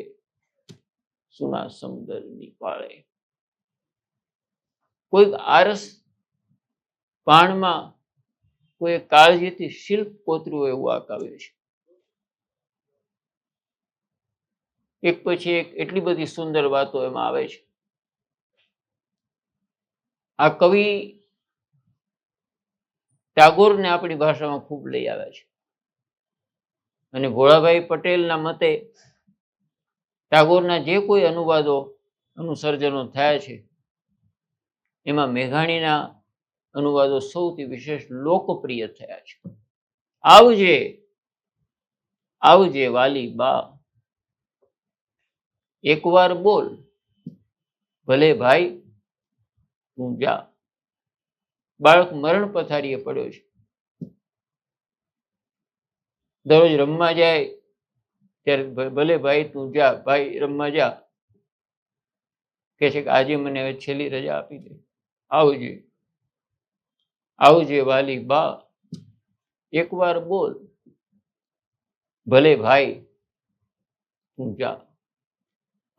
સુના સમુદ્રની પાળે. કોઈક આરસ પાણમાં કોઈ કાળજીથી શિલ્પ કોતર્યું એવું આ કાવ્ય છે. એક પછી એક એટલી બધી સુંદર વાતો એમાં આવે છે. આ કવિ ટાગોરને આપણી ભાષામાં ખૂબ લઈ આવ્યા છે અને ભોળાભાઈ પટેલના મતે ટાગોરના જે કોઈ અનુવાદો અનુસર્જનો થયા છે એમાં મેઘાણીના અનુવાદો સૌથી વિશેષ લોકપ્રિય થયા છે. આવજે આવજે વાલી બા, એકવાર બોલ ભલે ભાઈ તું જા. બાળક મરણ પથારીએ પડ્યો છે, દરરોજ રમવા જાય ત્યારે ભલે ભાઈ તું જા, ભાઈ રમવા જા, કે છે કે આજે મને હવે છેલ્લી રજા આપી દે. આવજે આવજે વાલી બા, એકવાર બોલ ભલે ભાઈ તું જા.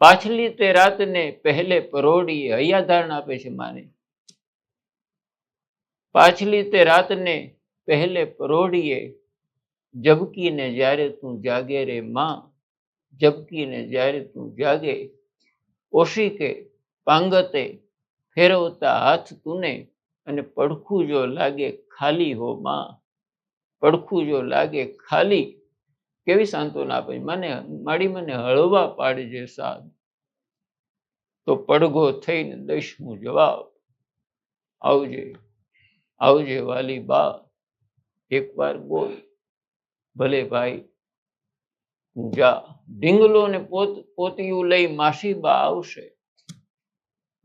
પાછલી તે રાતને પહેલે પરોઢીએ, હૈયાધારણ આપે છે માને. પાછલી તે રાતને પહેલે પરોઢીએ, જબકીને જ્યારે તું જાગે રે માં, જબકીને જ્યારે તું જાગે. ઓશિકે પાંગતે ફેરવતા હાથ તુને, અને પડખું જો લાગે ખાલી હો માં, પડખું જો લાગે ખાલી. કેવી સાંત્વના આપે, મને મને હળવા પાડજે સાદ, તો પડઘો થઈને દઈશ હું જવાબ. આવજે આવજે વાલી બા, એકવાર બોલ ભલે ભાઈ તું જા. ઢીંગલો ને પોતિયું લઈ માસી બા આવશે,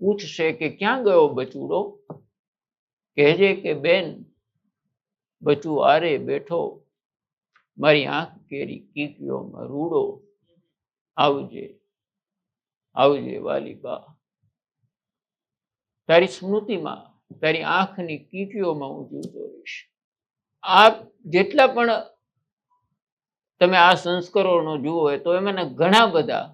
પૂછશે કે ક્યાં ગયો બચુડો, કહેજે કે બેન બચુ આરે બેઠો, મારી આંખ કેરી કીકીઓમાં રૂડો. આવજે આવજે વાલી બા, તારી સ્મૃતિમાં તારી આંખની કીકીઓમાં હું જીવતો રહીશ. આ જેટલા પણ તમે આ સંસ્કરણો જુઓ હોય તો એમાંના ઘણા બધા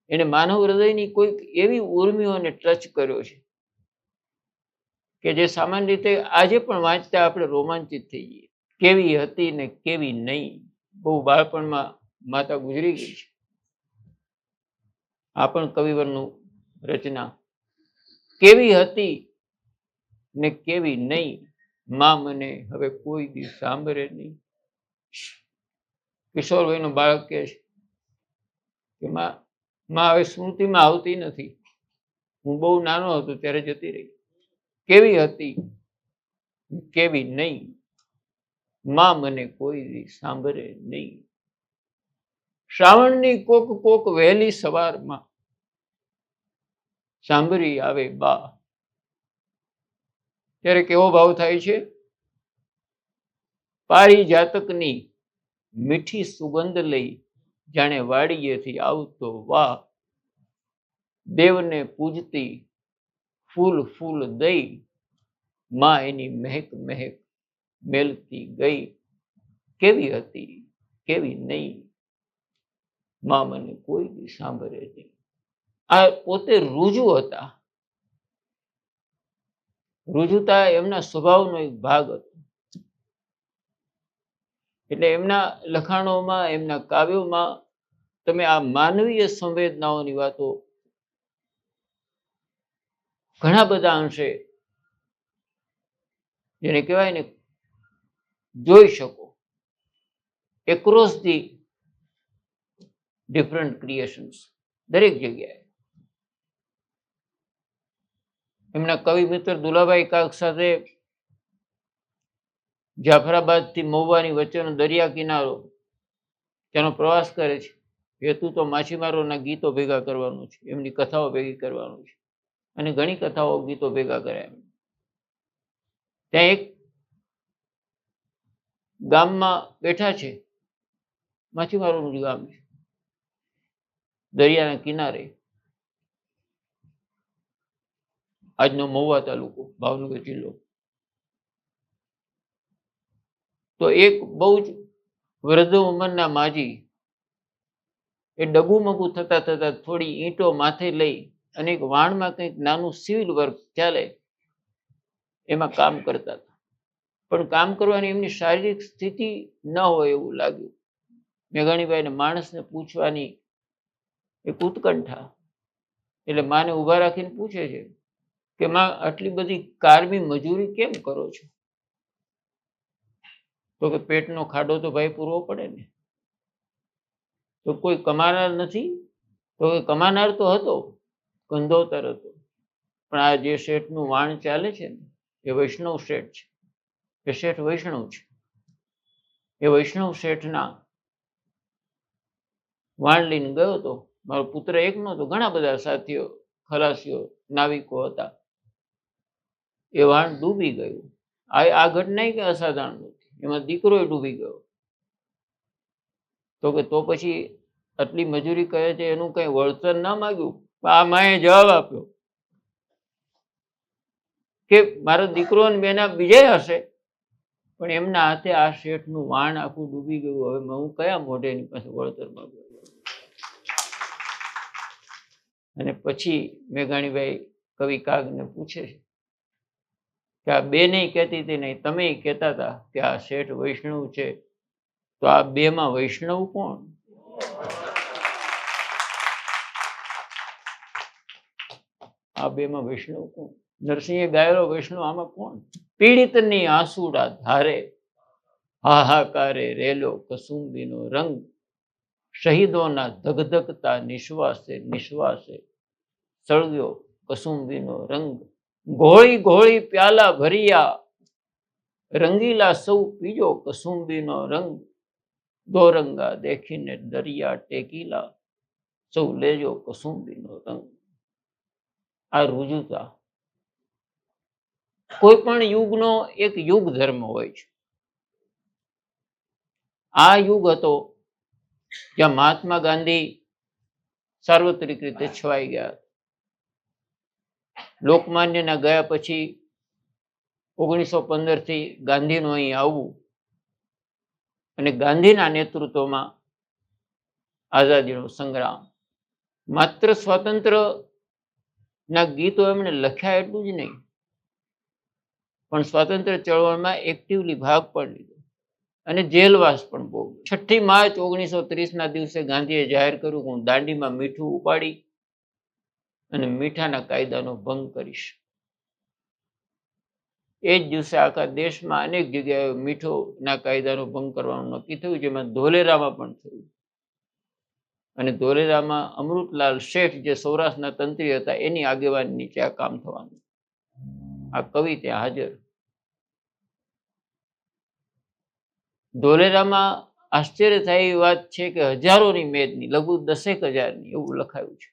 એને માનવ હૃદયની કોઈક એવી ઉર્મિઓને ટચ કર્યો છે કે જે સામાન્ય રીતે આજે પણ વાંચતા આપણે રોમાંચિત થઈ જઈએ. કેવી હતી ને કેવી નહીં. બહુ બાળપણમાં માતા ગુજરી ગઈ છે. આ પણ કવિવરનું રચના. કેવી હતી ને કેવી નહીં, માં મને હવે કોઈ દી સાંભળે નહીં. કિશોરભાઈનું બાળક કહે છે કે માં હવે સ્મૃતિમાં આવતી નથી, હું બહુ નાનો હતો ત્યારે જતી રહી. કેવી હતી કેવી નહીં, માં મને કોઈ દી સાંભળે નહીં. શ્રાવણની કોક કોક વહેલી સવારમાં સાંભળી આવે બા. ત્યારે કેવો ભાવ થાય છે, પારિજાતકની મીઠી સુગંધ લઈ જાણે વાડીએથી આવતો વાહ. દેવને પૂજતી ફૂલ ફૂલ દઈ, માં એની મહેક મહેક મેલતી ગઈ. કેવી હતી કેવી નહીં, માં મને કોઈ દી સાંભળે નહીં. આ પોતે રુજુ હતા. રુજુતા એમના સ્વભાવનો એક ભાગ હતો. એટલે એમના લખાણોમાં એમના કાવ્યોમાં તમે આ માનવીય સંવેદનાઓની વાતો ઘણા બધા અંશે જેને કહેવાય ને જોઈ શકો. એક્રોસ ધી ડિફરન્ટ ક્રિએશન્સ દરેક જગ્યાએ. એમના કવિ મિત્ર દુલાભાઈ કાક સાથે જાફરાબાદથી મહુવાની વચ્ચેનો દરિયા કિનારો તેનો પ્રવાસ કરે છે. હેતુ તો માછીમારોના ગીતો ભેગા કરવાનું છે, એમની કથાઓ ભેગી કરવાનું છે, અને ઘણી કથાઓ ગીતો ભેગા કર્યા. ત્યાં એક ગામમાં બેઠા છે, માછીમારોનું જ ગામ છે, દરિયાના કિનારે. આજનો મહુવા તાલુકો, ભાવનગર જિલ્લો. તો એક બહુ જ વૃદ્ધ ઉંમરના માજી એ ડગુમગું થતા થતા થોડી ઈંટો માથે લઈ અને એક વાણમાં કંઈક નાનું સિવિલ વર્ક ચાલે એમાં કામ કરતા હતા. પણ કામ કરવાની એમની શારીરિક સ્થિતિ ન હોય એવું લાગ્યું. મેઘાણીબાઈને માણસને પૂછવાની એક ઉત્કંઠા. એટલે માને ઊભા રાખીને પૂછે છે કે માં આટલી બધી કારમી મજૂરી કેમ કરો છો? તો કે પેટનો ખાડો તો ભાઈ પૂરવો પડે ને. તો કોઈ કમાનાર નથી? તો કે કમાનાર તો હતો, કંધોતર હતો, પણ આ જે શેઠનું વાણ ચાલે છે ને એ વૈષ્ણવ શેઠ છે. એ શેઠ વૈષ્ણવ છે. એ વૈષ્ણવ શેઠના વાણ લઈને ગયો હતો. મારો પુત્ર એક નહોતો, ઘણા બધા સાથીઓ, ખલાસીઓ, નાવિકો હતા. એ વાણ ડૂબી ગયું. આ ઘટના કે અસાધારણ નથી, એમાં દીકરો ડૂબી ગયો. તો કે તો પછી આટલી મજૂરી કરે છે એનું કઈ વળતર ના માગ્યું? આ માએ જવાબ આપ્યો કે મારો દીકરો ને બેના બીજા હશે, પણ એમના હાથે આ શેઠનું વાણ આખું ડૂબી ગયું. હવે હું કયા મોઢે એની પાસે વળતર માંગુ? અને પછી મેઘાણીભાઈ કવિ કાગને પૂછે છે કે આ બે નહીં કહેતી હતી નહીં, તમે કહેતા હતા કે આ શેઠ વૈષ્ણવ છે, તો આ બે માં વૈષ્ણવ કોણ? આ બે માં વૈષ્ણવ કોણ? નરસિંહે ગાયેલો વૈષ્ણવ આમાં કોણ? પીડિતની આંસુડા ધારે હાહાકારે રેલો કસુંબીનો રંગ, શહીદોના ધગધગતા નિશ્વાસે નિશ્વાસે સળગ્યો કસુંબીનો રંગ, ઘોળી ઘોળી પ્યાલા ભર્યા રંગીલા સૌ પીજો કસુંબીનો રંગ, દોરંગા દેખીને દરિયા ટેકીલા સૌ લેજો કસુંબીનો રંગ. આ રુજુતા કોઈ પણ યુગનો એક યુગ ધર્મ હોય છે. આ યુગ હતો જ્યાં મહાત્મા ગાંધી સાર્વત્રિક રીતે છવાઈ ગયા. લોકમાન્યના ગયા પછી 1915 થી ગાંધીનું અહીં આવવું અને ગાંધીના નેતૃત્વમાં આઝાદીનો સંગ્રામ. માત્ર સ્વાતંત્ર્ય ના ગીતો એમણે લખ્યા એટલું જ નહીં, પણ સ્વાતંત્ર્ય ચળવળમાં એક્ટિવલી ભાગ પણ લીધો અને જેલવાસ પણ ભોગવ્યો. 6 માર્ચ 1930 ના દિવસે ગાંધીએ જાહેર કર્યું કે હું દાંડીમાં મીઠું ઉપાડી અને મીઠાના કાયદાનો ભંગ કરીશ. એ જ દિવસે આખા દેશમાં અનેક જગ્યાએ મીઠોના કાયદાનો ભંગ કરવાનું નક્કી થયું, જેમાં ધોલેરામાં પણ થયું. અને ધોલેરામાં અમૃતલાલ શેઠ જે સૌરાષ્ટ્રના તંત્રી હતા એની આગેવાની નીચે આ કામ થવાનું. આ કવિ ત્યાં હાજર. ધોલેરામાં આશ્ચર્ય થાય એવી વાત છે કે હજારોની મેદની, લગભગ 10,000ની એવું લખાયું છે.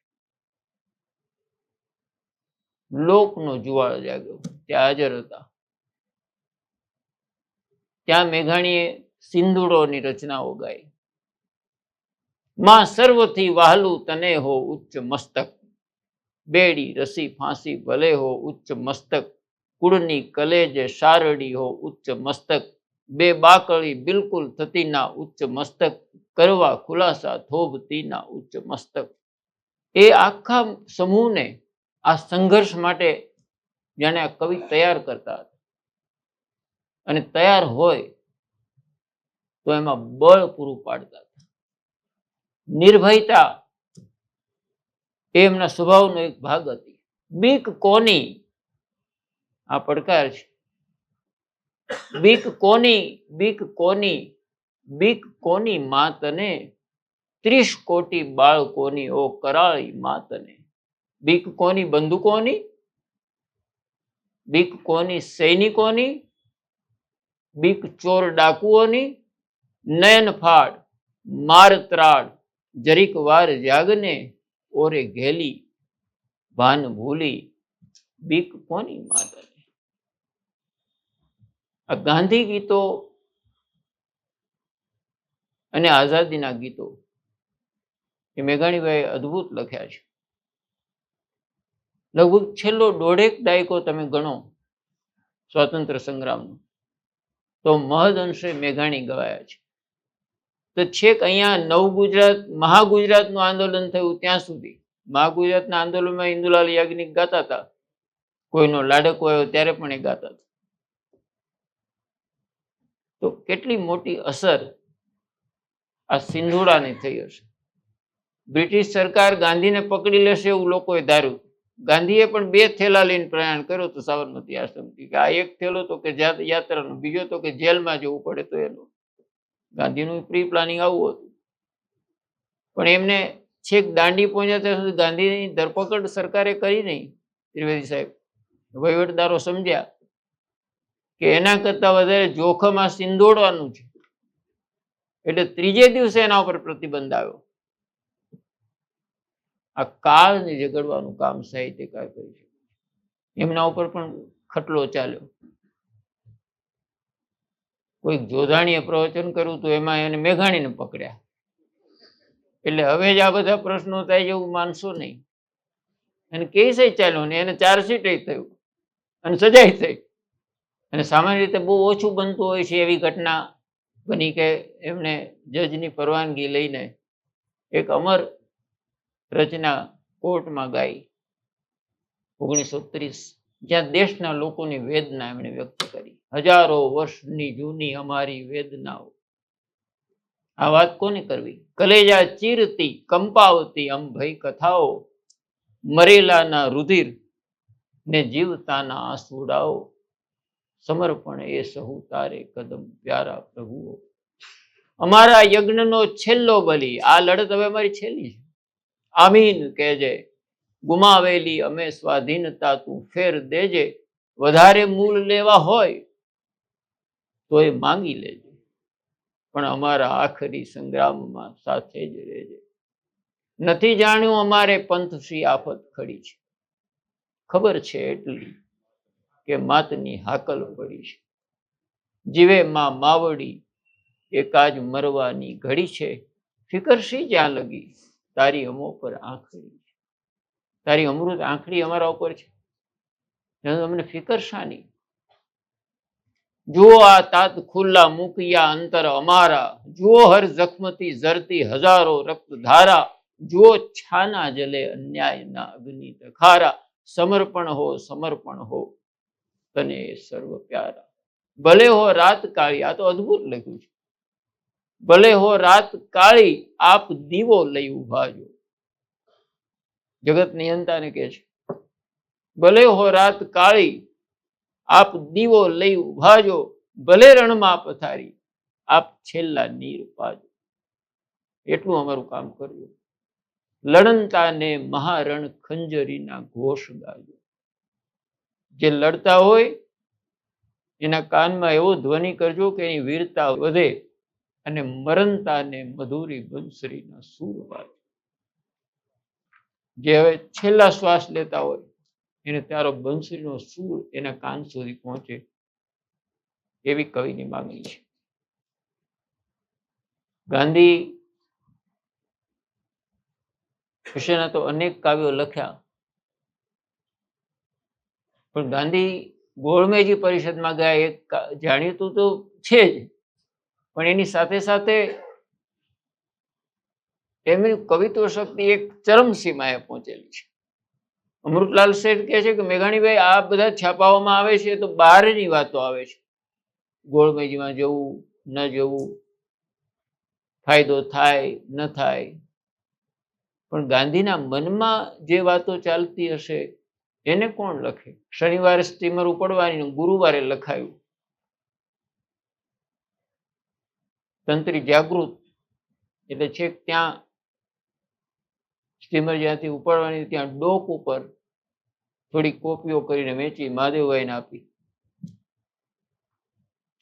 લોકનો જુવાળ જાગ્યો, ત્યાં હાજર હતા. ત્યાં મેઘાણીએ સિંધુડોની રચનાઓ ગાઈ. માં સર્વથી વહાલું તને હો ઉચ્ચ મસ્તક, બેડી રસી ફાંસી ભલે હો ઉચ્ચ મસ્તક, કુળની કલેજે શારડી હો ઉચ્ચ મસ્તક, બે બાકળી બિલકુલ થતી ના ઉચ્ચ મસ્તક, કરવા ખુલાસા થોભતી ના ઉચ્ચ મસ્તક. એ આખા સમૂહને આ સંઘર્ષ માટે જાણે આ કવિ તૈયાર કરતા હતા. અને તૈયાર હોય તો એમાં બળ પૂરું પાડતા હતા. નિર્ભયતા એ એમના સ્વભાવનો એક ભાગ હતી. બીક કોની, આ પડકાર છે. બીક કોની, બીક કોની, બીક કોની માં તને, 30 કોટી બાળકોની ઓ કરાળી માં તને. બીક કોની બંદૂકોની, બીક કોની સૈનિકોની, બીક ચોર ડાકુઓની, નયન ફાડ માર ત્રાડ જરીક વાર જાગને, ઓરે ઘેલી ભાન ભૂલી, બીક કોની માં તને. આ ગાંધી ગીતો અને આઝાદીના ગીતો એ મેઘાણીભાઈ અદ્ભુત લખ્યા છે. લગભગ છેલ્લો 1.5 દાયકો તમે ગણો સ્વાતંત્ર્ય સંગ્રામનો તો મહદ અંશે મેઘાણી ગવાયા છે. તો છેક અહીંયા નવગુજરાત મહાગુજરાતનું આંદોલન થયું ત્યાં સુધી મહાગુજરાતના આંદોલનમાં ઇન્દુલાલ યાજ્ઞિક ગાતા હતા, કોઈનો લાડકો આવ્યો ત્યારે પણ એ ગાતા હતા. તો કેટલી મોટી અસર આ સિંધુડાની થઈ હશે. બ્રિટિશ સરકાર ગાંધીને પકડી લેશે એવું લોકોએ ધાર્યું. ગાંધીએ પણ 2 થેલા લઈને પ્રયાણ કર્યું હતું સાબરમતી આશ્રમથી, કે આ એક થેલો તો કે યાત્રાનો, બીજો તો કે જેલમાં જવું પડે તો એનો. ગાંધીનું પ્રી પ્લાનિંગ આવું હતું. પણ એમને છેક દાંડી પહોંચ્યા ત્યાં સુધી ગાંધીની ધરપકડ સરકારે કરી નહીં. ત્રિવેદી સાહેબ વહીવટદારો સમજ્યા કે એના કરતા વધારે જોખમ આ સિંધોડવાનું છે, એટલે 3જે દિવસે એના ઉપર પ્રતિબંધ આવ્યો. આ કાળને જગડવાનું કામ સાહિત્યકાર કરી શકે. એમના ઉપર પણ ખટલો ચાલ્યો. કોઈક જોધાણીએ પ્રવચન કર્યું તો એમાં એને મેઘાણીને પકડ્યા. એટલે હવે જ આ બધા પ્રશ્નો થાય છે એવું માનશો નહીં. અને કેસ ચાલ્યો ને એને ચાર્જશીટ થયું અને સજાઈ થઈ. અને સામાન્ય રીતે બહુ ઓછું બનતું હોય છે એવી ઘટના બની કે એમણે જજની પરવાનગી લઈને એક અમર રચના કોર્ટમાં ગાઈ 1930, જ્યાં દેશના લોકોની વેદના એમણે વ્યક્ત કરી. હજારો વર્ષની જૂની અમારી વેદનાઓ. આ વાત કોને કરવી? કલેજા ચીરતી કંપાવતી અમ ભય કથાઓ, મરેલાના રુધિર ને જીવતાના આંસુડાઓ, સમર્પણ એ સહુ તારે કદમ પ્યારા પ્રભુઓ. અમારા યજ્ઞનો છેલ્લો બલિ. આ લડત હવે અમારી છેલ્લી છે. આમીન કહેજે. ગુમાવેલી અમે સ્વાધીનતા તું ફેર દેજે. વધારે મૂલ લેવા હોય તો એ માંગી લેજે, પણ અમારા આખરી સંગ્રામમાં સાથે જ રહેજે. નથી જાણ્યું અમારે પંથ શી આફત ખડી છે, ખબર છે એટલી કે માતની હાકલ પડી છે. જીવે માં માવડી એકાજ મરવાની ઘડી છે. ફિકર શી જ્યાં લગી તારી અમો પર આંખડી છે. તારી અમૃત આંખડી અમારા ઉપર છે, અમને ફિકર શાની? જુઓ આ તાત ખુલ્લા મૂકિયા અંતર અમારા. જુઓ હર જખ્મથી ઝરતી હજારો રક્ત ધારા. જુઓ છાના જલે અન્યાયના અગ્નિ તખારા. સમર્પણ હો તને સર્વ પ્યારા. ભલે હો રાત કાળી. આ તો અદ્ભુત લખ્યું છે. ભલે હો રાત કાળી આપ દીવો લઈ ઉભાજો. જગત નિયંતાને કહે છે ભલે હો રાત કાળી આપ દીવો લઈ ઉભાજો. ભલે રણમાં પથારી આપ છેલ્લા નીર પાજો. એટલું અમારું કામ કર્યું. લડનતાને મહારણ ખંજરીના ઘોષ ગાજો. જે લડતા હોય એના કાનમાં એવો ધ્વનિ કરજો કે એની વીરતા વધે, અને મરણતાને મધુરી બંસરીના સૂર વાજો. જે હવે છેલ્લા શ્વાસ લેતા હોય એને તારો બંસરીનો સૂર એના કાન સુધી પહોંચે, એવી કવિની માંગણી છે. ગાંધી વિશેના તો અનેક કાવ્યો લખ્યા, પણ ગાંધી ગોળમેજી પરિષદમાં ગયા એક જાણીતું તો છે જ, પણ એની સાથે સાથે એમની કવિત્વ શક્તિ એક ચરમસીમાએ પહોંચેલી છે. અમૃતલાલ શેઠ કહે છે કે મેઘાણીભાઈ આ બધા છાપાઓમાં આવે છે તો બહારની વાતો આવે છે, ગોળમેજીમાં જવું ન જવું, ફાયદો થાય ન થાય, પણ ગાંધીના મનમાં જે વાતો ચાલતી હશે એને કોણ લખે? શનિવારે સ્ટીમર ઉપડવાની, ગુરુવારે લખાયું. તંત્રી જાગૃત એટલે છેક ત્યાં સ્ટીમર જ્યાંથી ઉપડવાની ત્યાં ડોક ઉપર થોડી કોપીઓ કરીને વેચી મહાદેવભાઈને આપી.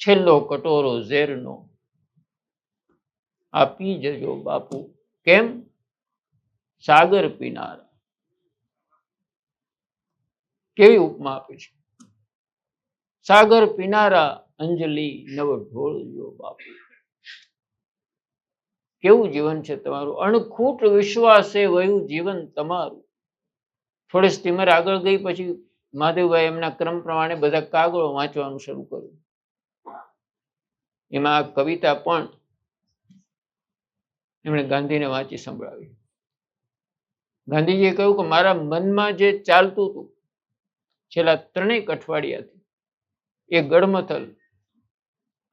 છેલ્લો કટોરો ઝેરનો આપી જજો બાપુ. કેમ? સાગર પીનારા. કેવી ઉપમા આપે છે? સાગર પીનારા અંજલિ નવ ઢોળજો બાપુ. કેવું જીવન છે તમારું? અણખૂટ વિશ્વાસે વયું જીવન તમારું. થોડે સ્ટીમર આગળ ગઈ પછી મહાદેવભાઈ એમના ક્રમ પ્રમાણે બધા કાગળો વાંચવાનું શરૂ કર્યું. એમાં કવિતા પણ એમણે ગાંધીને વાંચી સંભળાવી. ગાંધીજીએ કહ્યું કે મારા મનમાં જે ચાલતું હતું છેલ્લા 3 અઠવાડિયાથી એ ગડમથલ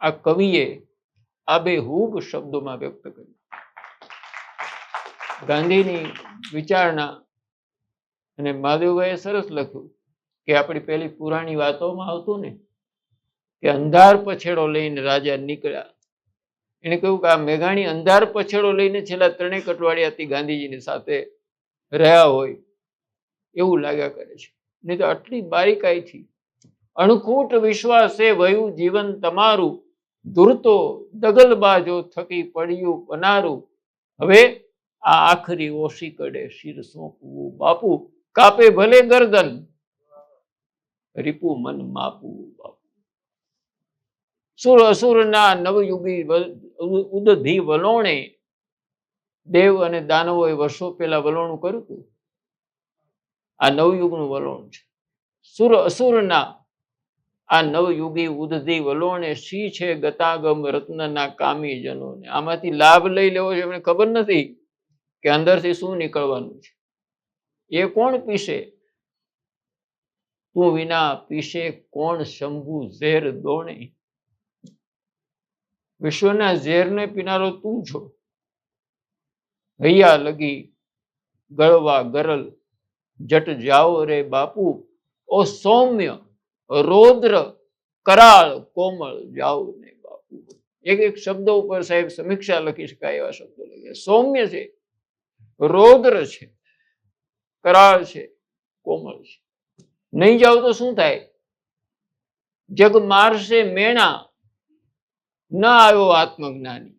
આ કવિએ આબેહૂબ શબ્દોમાં વ્યક્ત કર્યું. ગાંધીની વિચારણા અને મહાદેવભાઈએ સરસ લખ્યું કે આપણી પેલી પુરાણી વાતોમાં આવતું ને કે અંધાર પછેડો લઈને રાજા નીકળ્યા. એને કહ્યું કે આ મેઘાણી અંધાર પછેડો લઈને છેલ્લા 3 અઠવાડિયાથી ગાંધીજીની સાથે રહ્યા હોય એવું લાગ્યા કરે છે. નહીં તો આટલી બારીકાઈથી અણખૂટ વિશ્વાસે વયું જીવન તમારું, ધૂરતો દગલબાજો થકી પડ્યું પનારું, હવે આ આખરી ઓશી કડે શિર સોંપવું બાપુ, કાપે ભલે ગરદન રીપુ મન માપવું બાપુ. સુર અસુરના નવયુગી ઉદધી વલોણે, દેવ અને દાનવોએ વર્ષો પહેલા વલોણું કર્યું હતું. આ નવયુગનું વલોણ છે. સુર અસુરના આ નવયુગી ઉદધી વલોણે સી છે ગતાગમ રત્નના કામી જનોને. આમાંથી લાભ લઈ લેવો છે, એમને ખબર નથી કે અંદરથી શું નીકળવાનું છે. એ કોણ પીશે? તું વિના પીશે કોણ શંભુ ઝેર દોણે. વિશ્વના ઝેરને પીનારો તું છો. હૈયા લગી ગળવા ગરલ જટ જાઓ રે બાપુ, ઓ સૌમ્ય રૌદ્ર કરાળ કોમળ જાઓ ને બાપુ. એક એક શબ્દો ઉપર સાહેબ સમીક્ષા લખી શકાય એવા શબ્દો લખ્યા. સૌમ્ય છે, રૌદ્ર છે, કરાળ છે, કોમળ છે. નહીં જાઓ તો શું થાય? જગ મારશે મેણા, ન આવ્યો આત્મજ્ઞાની.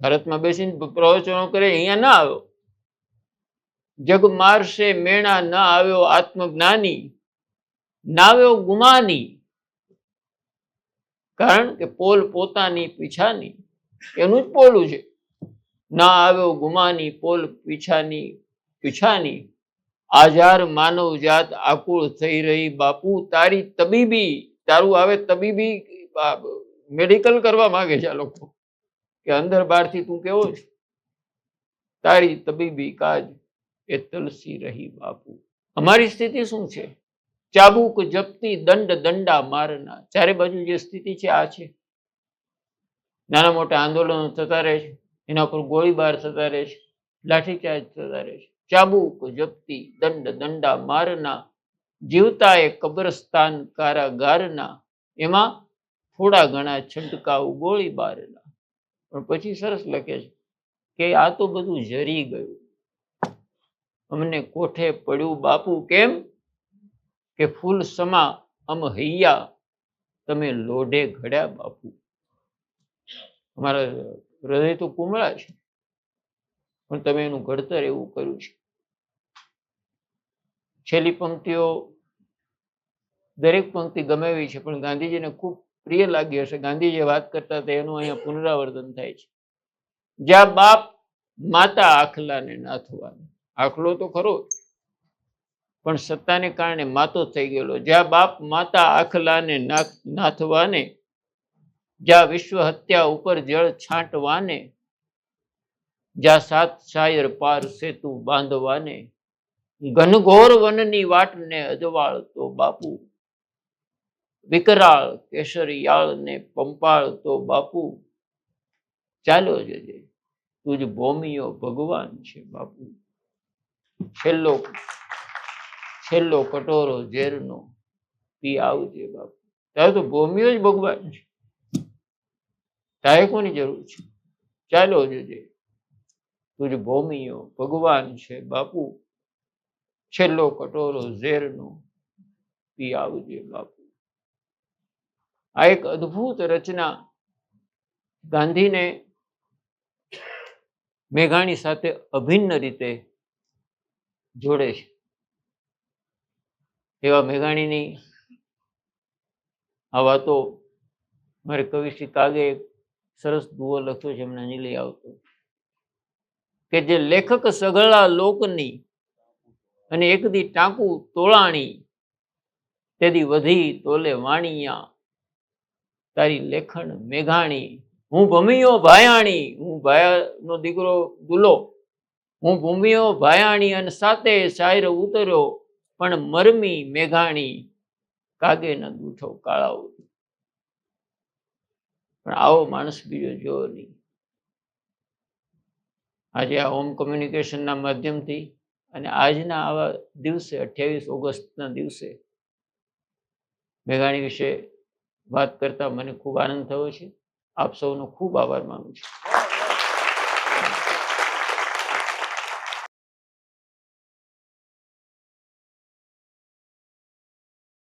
ભારતમાં બેસીને પ્રવચનો કરે, અહીંયા ના આવ્યો. જગ મારશે મેણા, ન આવ્યો આત્મજ્ઞાની, નાવ્યો ગુમાની. કારણ કે પોલ પોતાની પીછાની, એનું જ પોલું છે. ના આવ્યો ગુમાની, પોલ પીછાની. આજાર માનવ જાત આકુળ થઈ રહી બાપુ, તારી તબીબી, તારું આવે તબીબી મેડિકલ કરવા માંગે છે આ લોકો કે અંદર બહારથી તું કેવો છે. તારી તબીબી કાજ એ તલસી રહી બાપુ. અમારી સ્થિતિ શું છે? ચાબુક જપતી દંડ દંડા મારના. ચારે બાજુ જે સ્થિતિ છે આ છે. નાના મોટા આંદોલનો થતા રહે છે, એના ઉપર ગોળીબાર થતા રહે છે, લાઠીચાર્જ થતા રહે છે. ચાબુક જપતી દંડ દંડા મારના, જીવતા એ કબ્રસ્તાન કારાગારના, એમાં થોડા ઘણા છંટકાવ ગોળીબારના. પણ પછી સરસ લખે છે કે આ તો બધું જરી ગયું, અમને કોઠે પડ્યું બાપુ. કેમ કે ફૂલ સમા અમ હૈયા, તમે લોઢે ઘડ્યા બાપુ. અમારા હૃદય તો કુમળા છે, પણ તમે એનું ઘડતર એવું કર્યું છે. છેલ્લી પંક્તિઓ દરેક પંક્તિ ગમાવી છે, પણ ગાંધીજીને ખૂબ પ્રિય લાગી હશે. ગાંધીજી વાત કરતા હતા એનું અહીંયા પુનરાવર્તન થાય છે. જ્યાં બાપ માતા આખલાને નાથવાને. આખલો તો ખરો, પણ સત્તાને કારણે માતો થઈ ગયેલો. જ્યાં બાપ માતા આખલાને નાથવાને, જ્યાં વિશ્વ હત્યા ઉપર જળ છાંટવાને, જ્યાં 7 શાયર પાર સેતુ બાંધવાને, ઘનઘોર વનની વાટને અજવાળતો બાપુ, વિકરાળ કેસરિયાળને પંપાળતો બાપુ. ચાલો જજે તુજ ભૌમિયો ભગવાન છે બાપુ. છેલ્લો કટોરો ઝેરનો પી આવજે બાપુ. તારે તો ભૌમિયો જ ભગવાન છે, તારે કોની જરૂર છે? ચાલો જજે તુજ ભૌમિયો ભગવાન છે બાપુ. છેલ્લો કટોરો ઝેરનો પી આવજે બાપુ. આ એક અદ્ભુત રચના ગાંધીને મેઘાણી સાથે અભિન્ન રીતે જોડે છે. એવા મેઘાણીની આ વાતો મારે કવિશ્રી કાગે એક સરસ દુઓ લખ્યો છે, એમને નહીં લઈ આવતો, કે જે લેખક સઘળા લોકની અને એક દી ટાંકુ તોળાણી, તેદી વધી તોલે વાણિયા, તારી લેખણ મેઘાણી હું ભમિયો ભાયાણી, હું ભાયાનો દીકરો દુલો, હું ભૂમિયો ભાયાણી અને સાથે શાયર ઉતર્યો, પણ મરમી મેઘાણી કાગે ન દૂઠો કાળાઓ. પણ આવો માણસ બીજો જોયો નહીં. આજે આ હોમ કોમ્યુનિકેશનના માધ્યમથી અને આજના આવા દિવસે 28 ઓગસ્ટના દિવસે મેઘાણી વિશે વાત કરતા મને ખૂબ આનંદ થયો છે. આપ સૌનો ખૂબ આભાર માનું છું.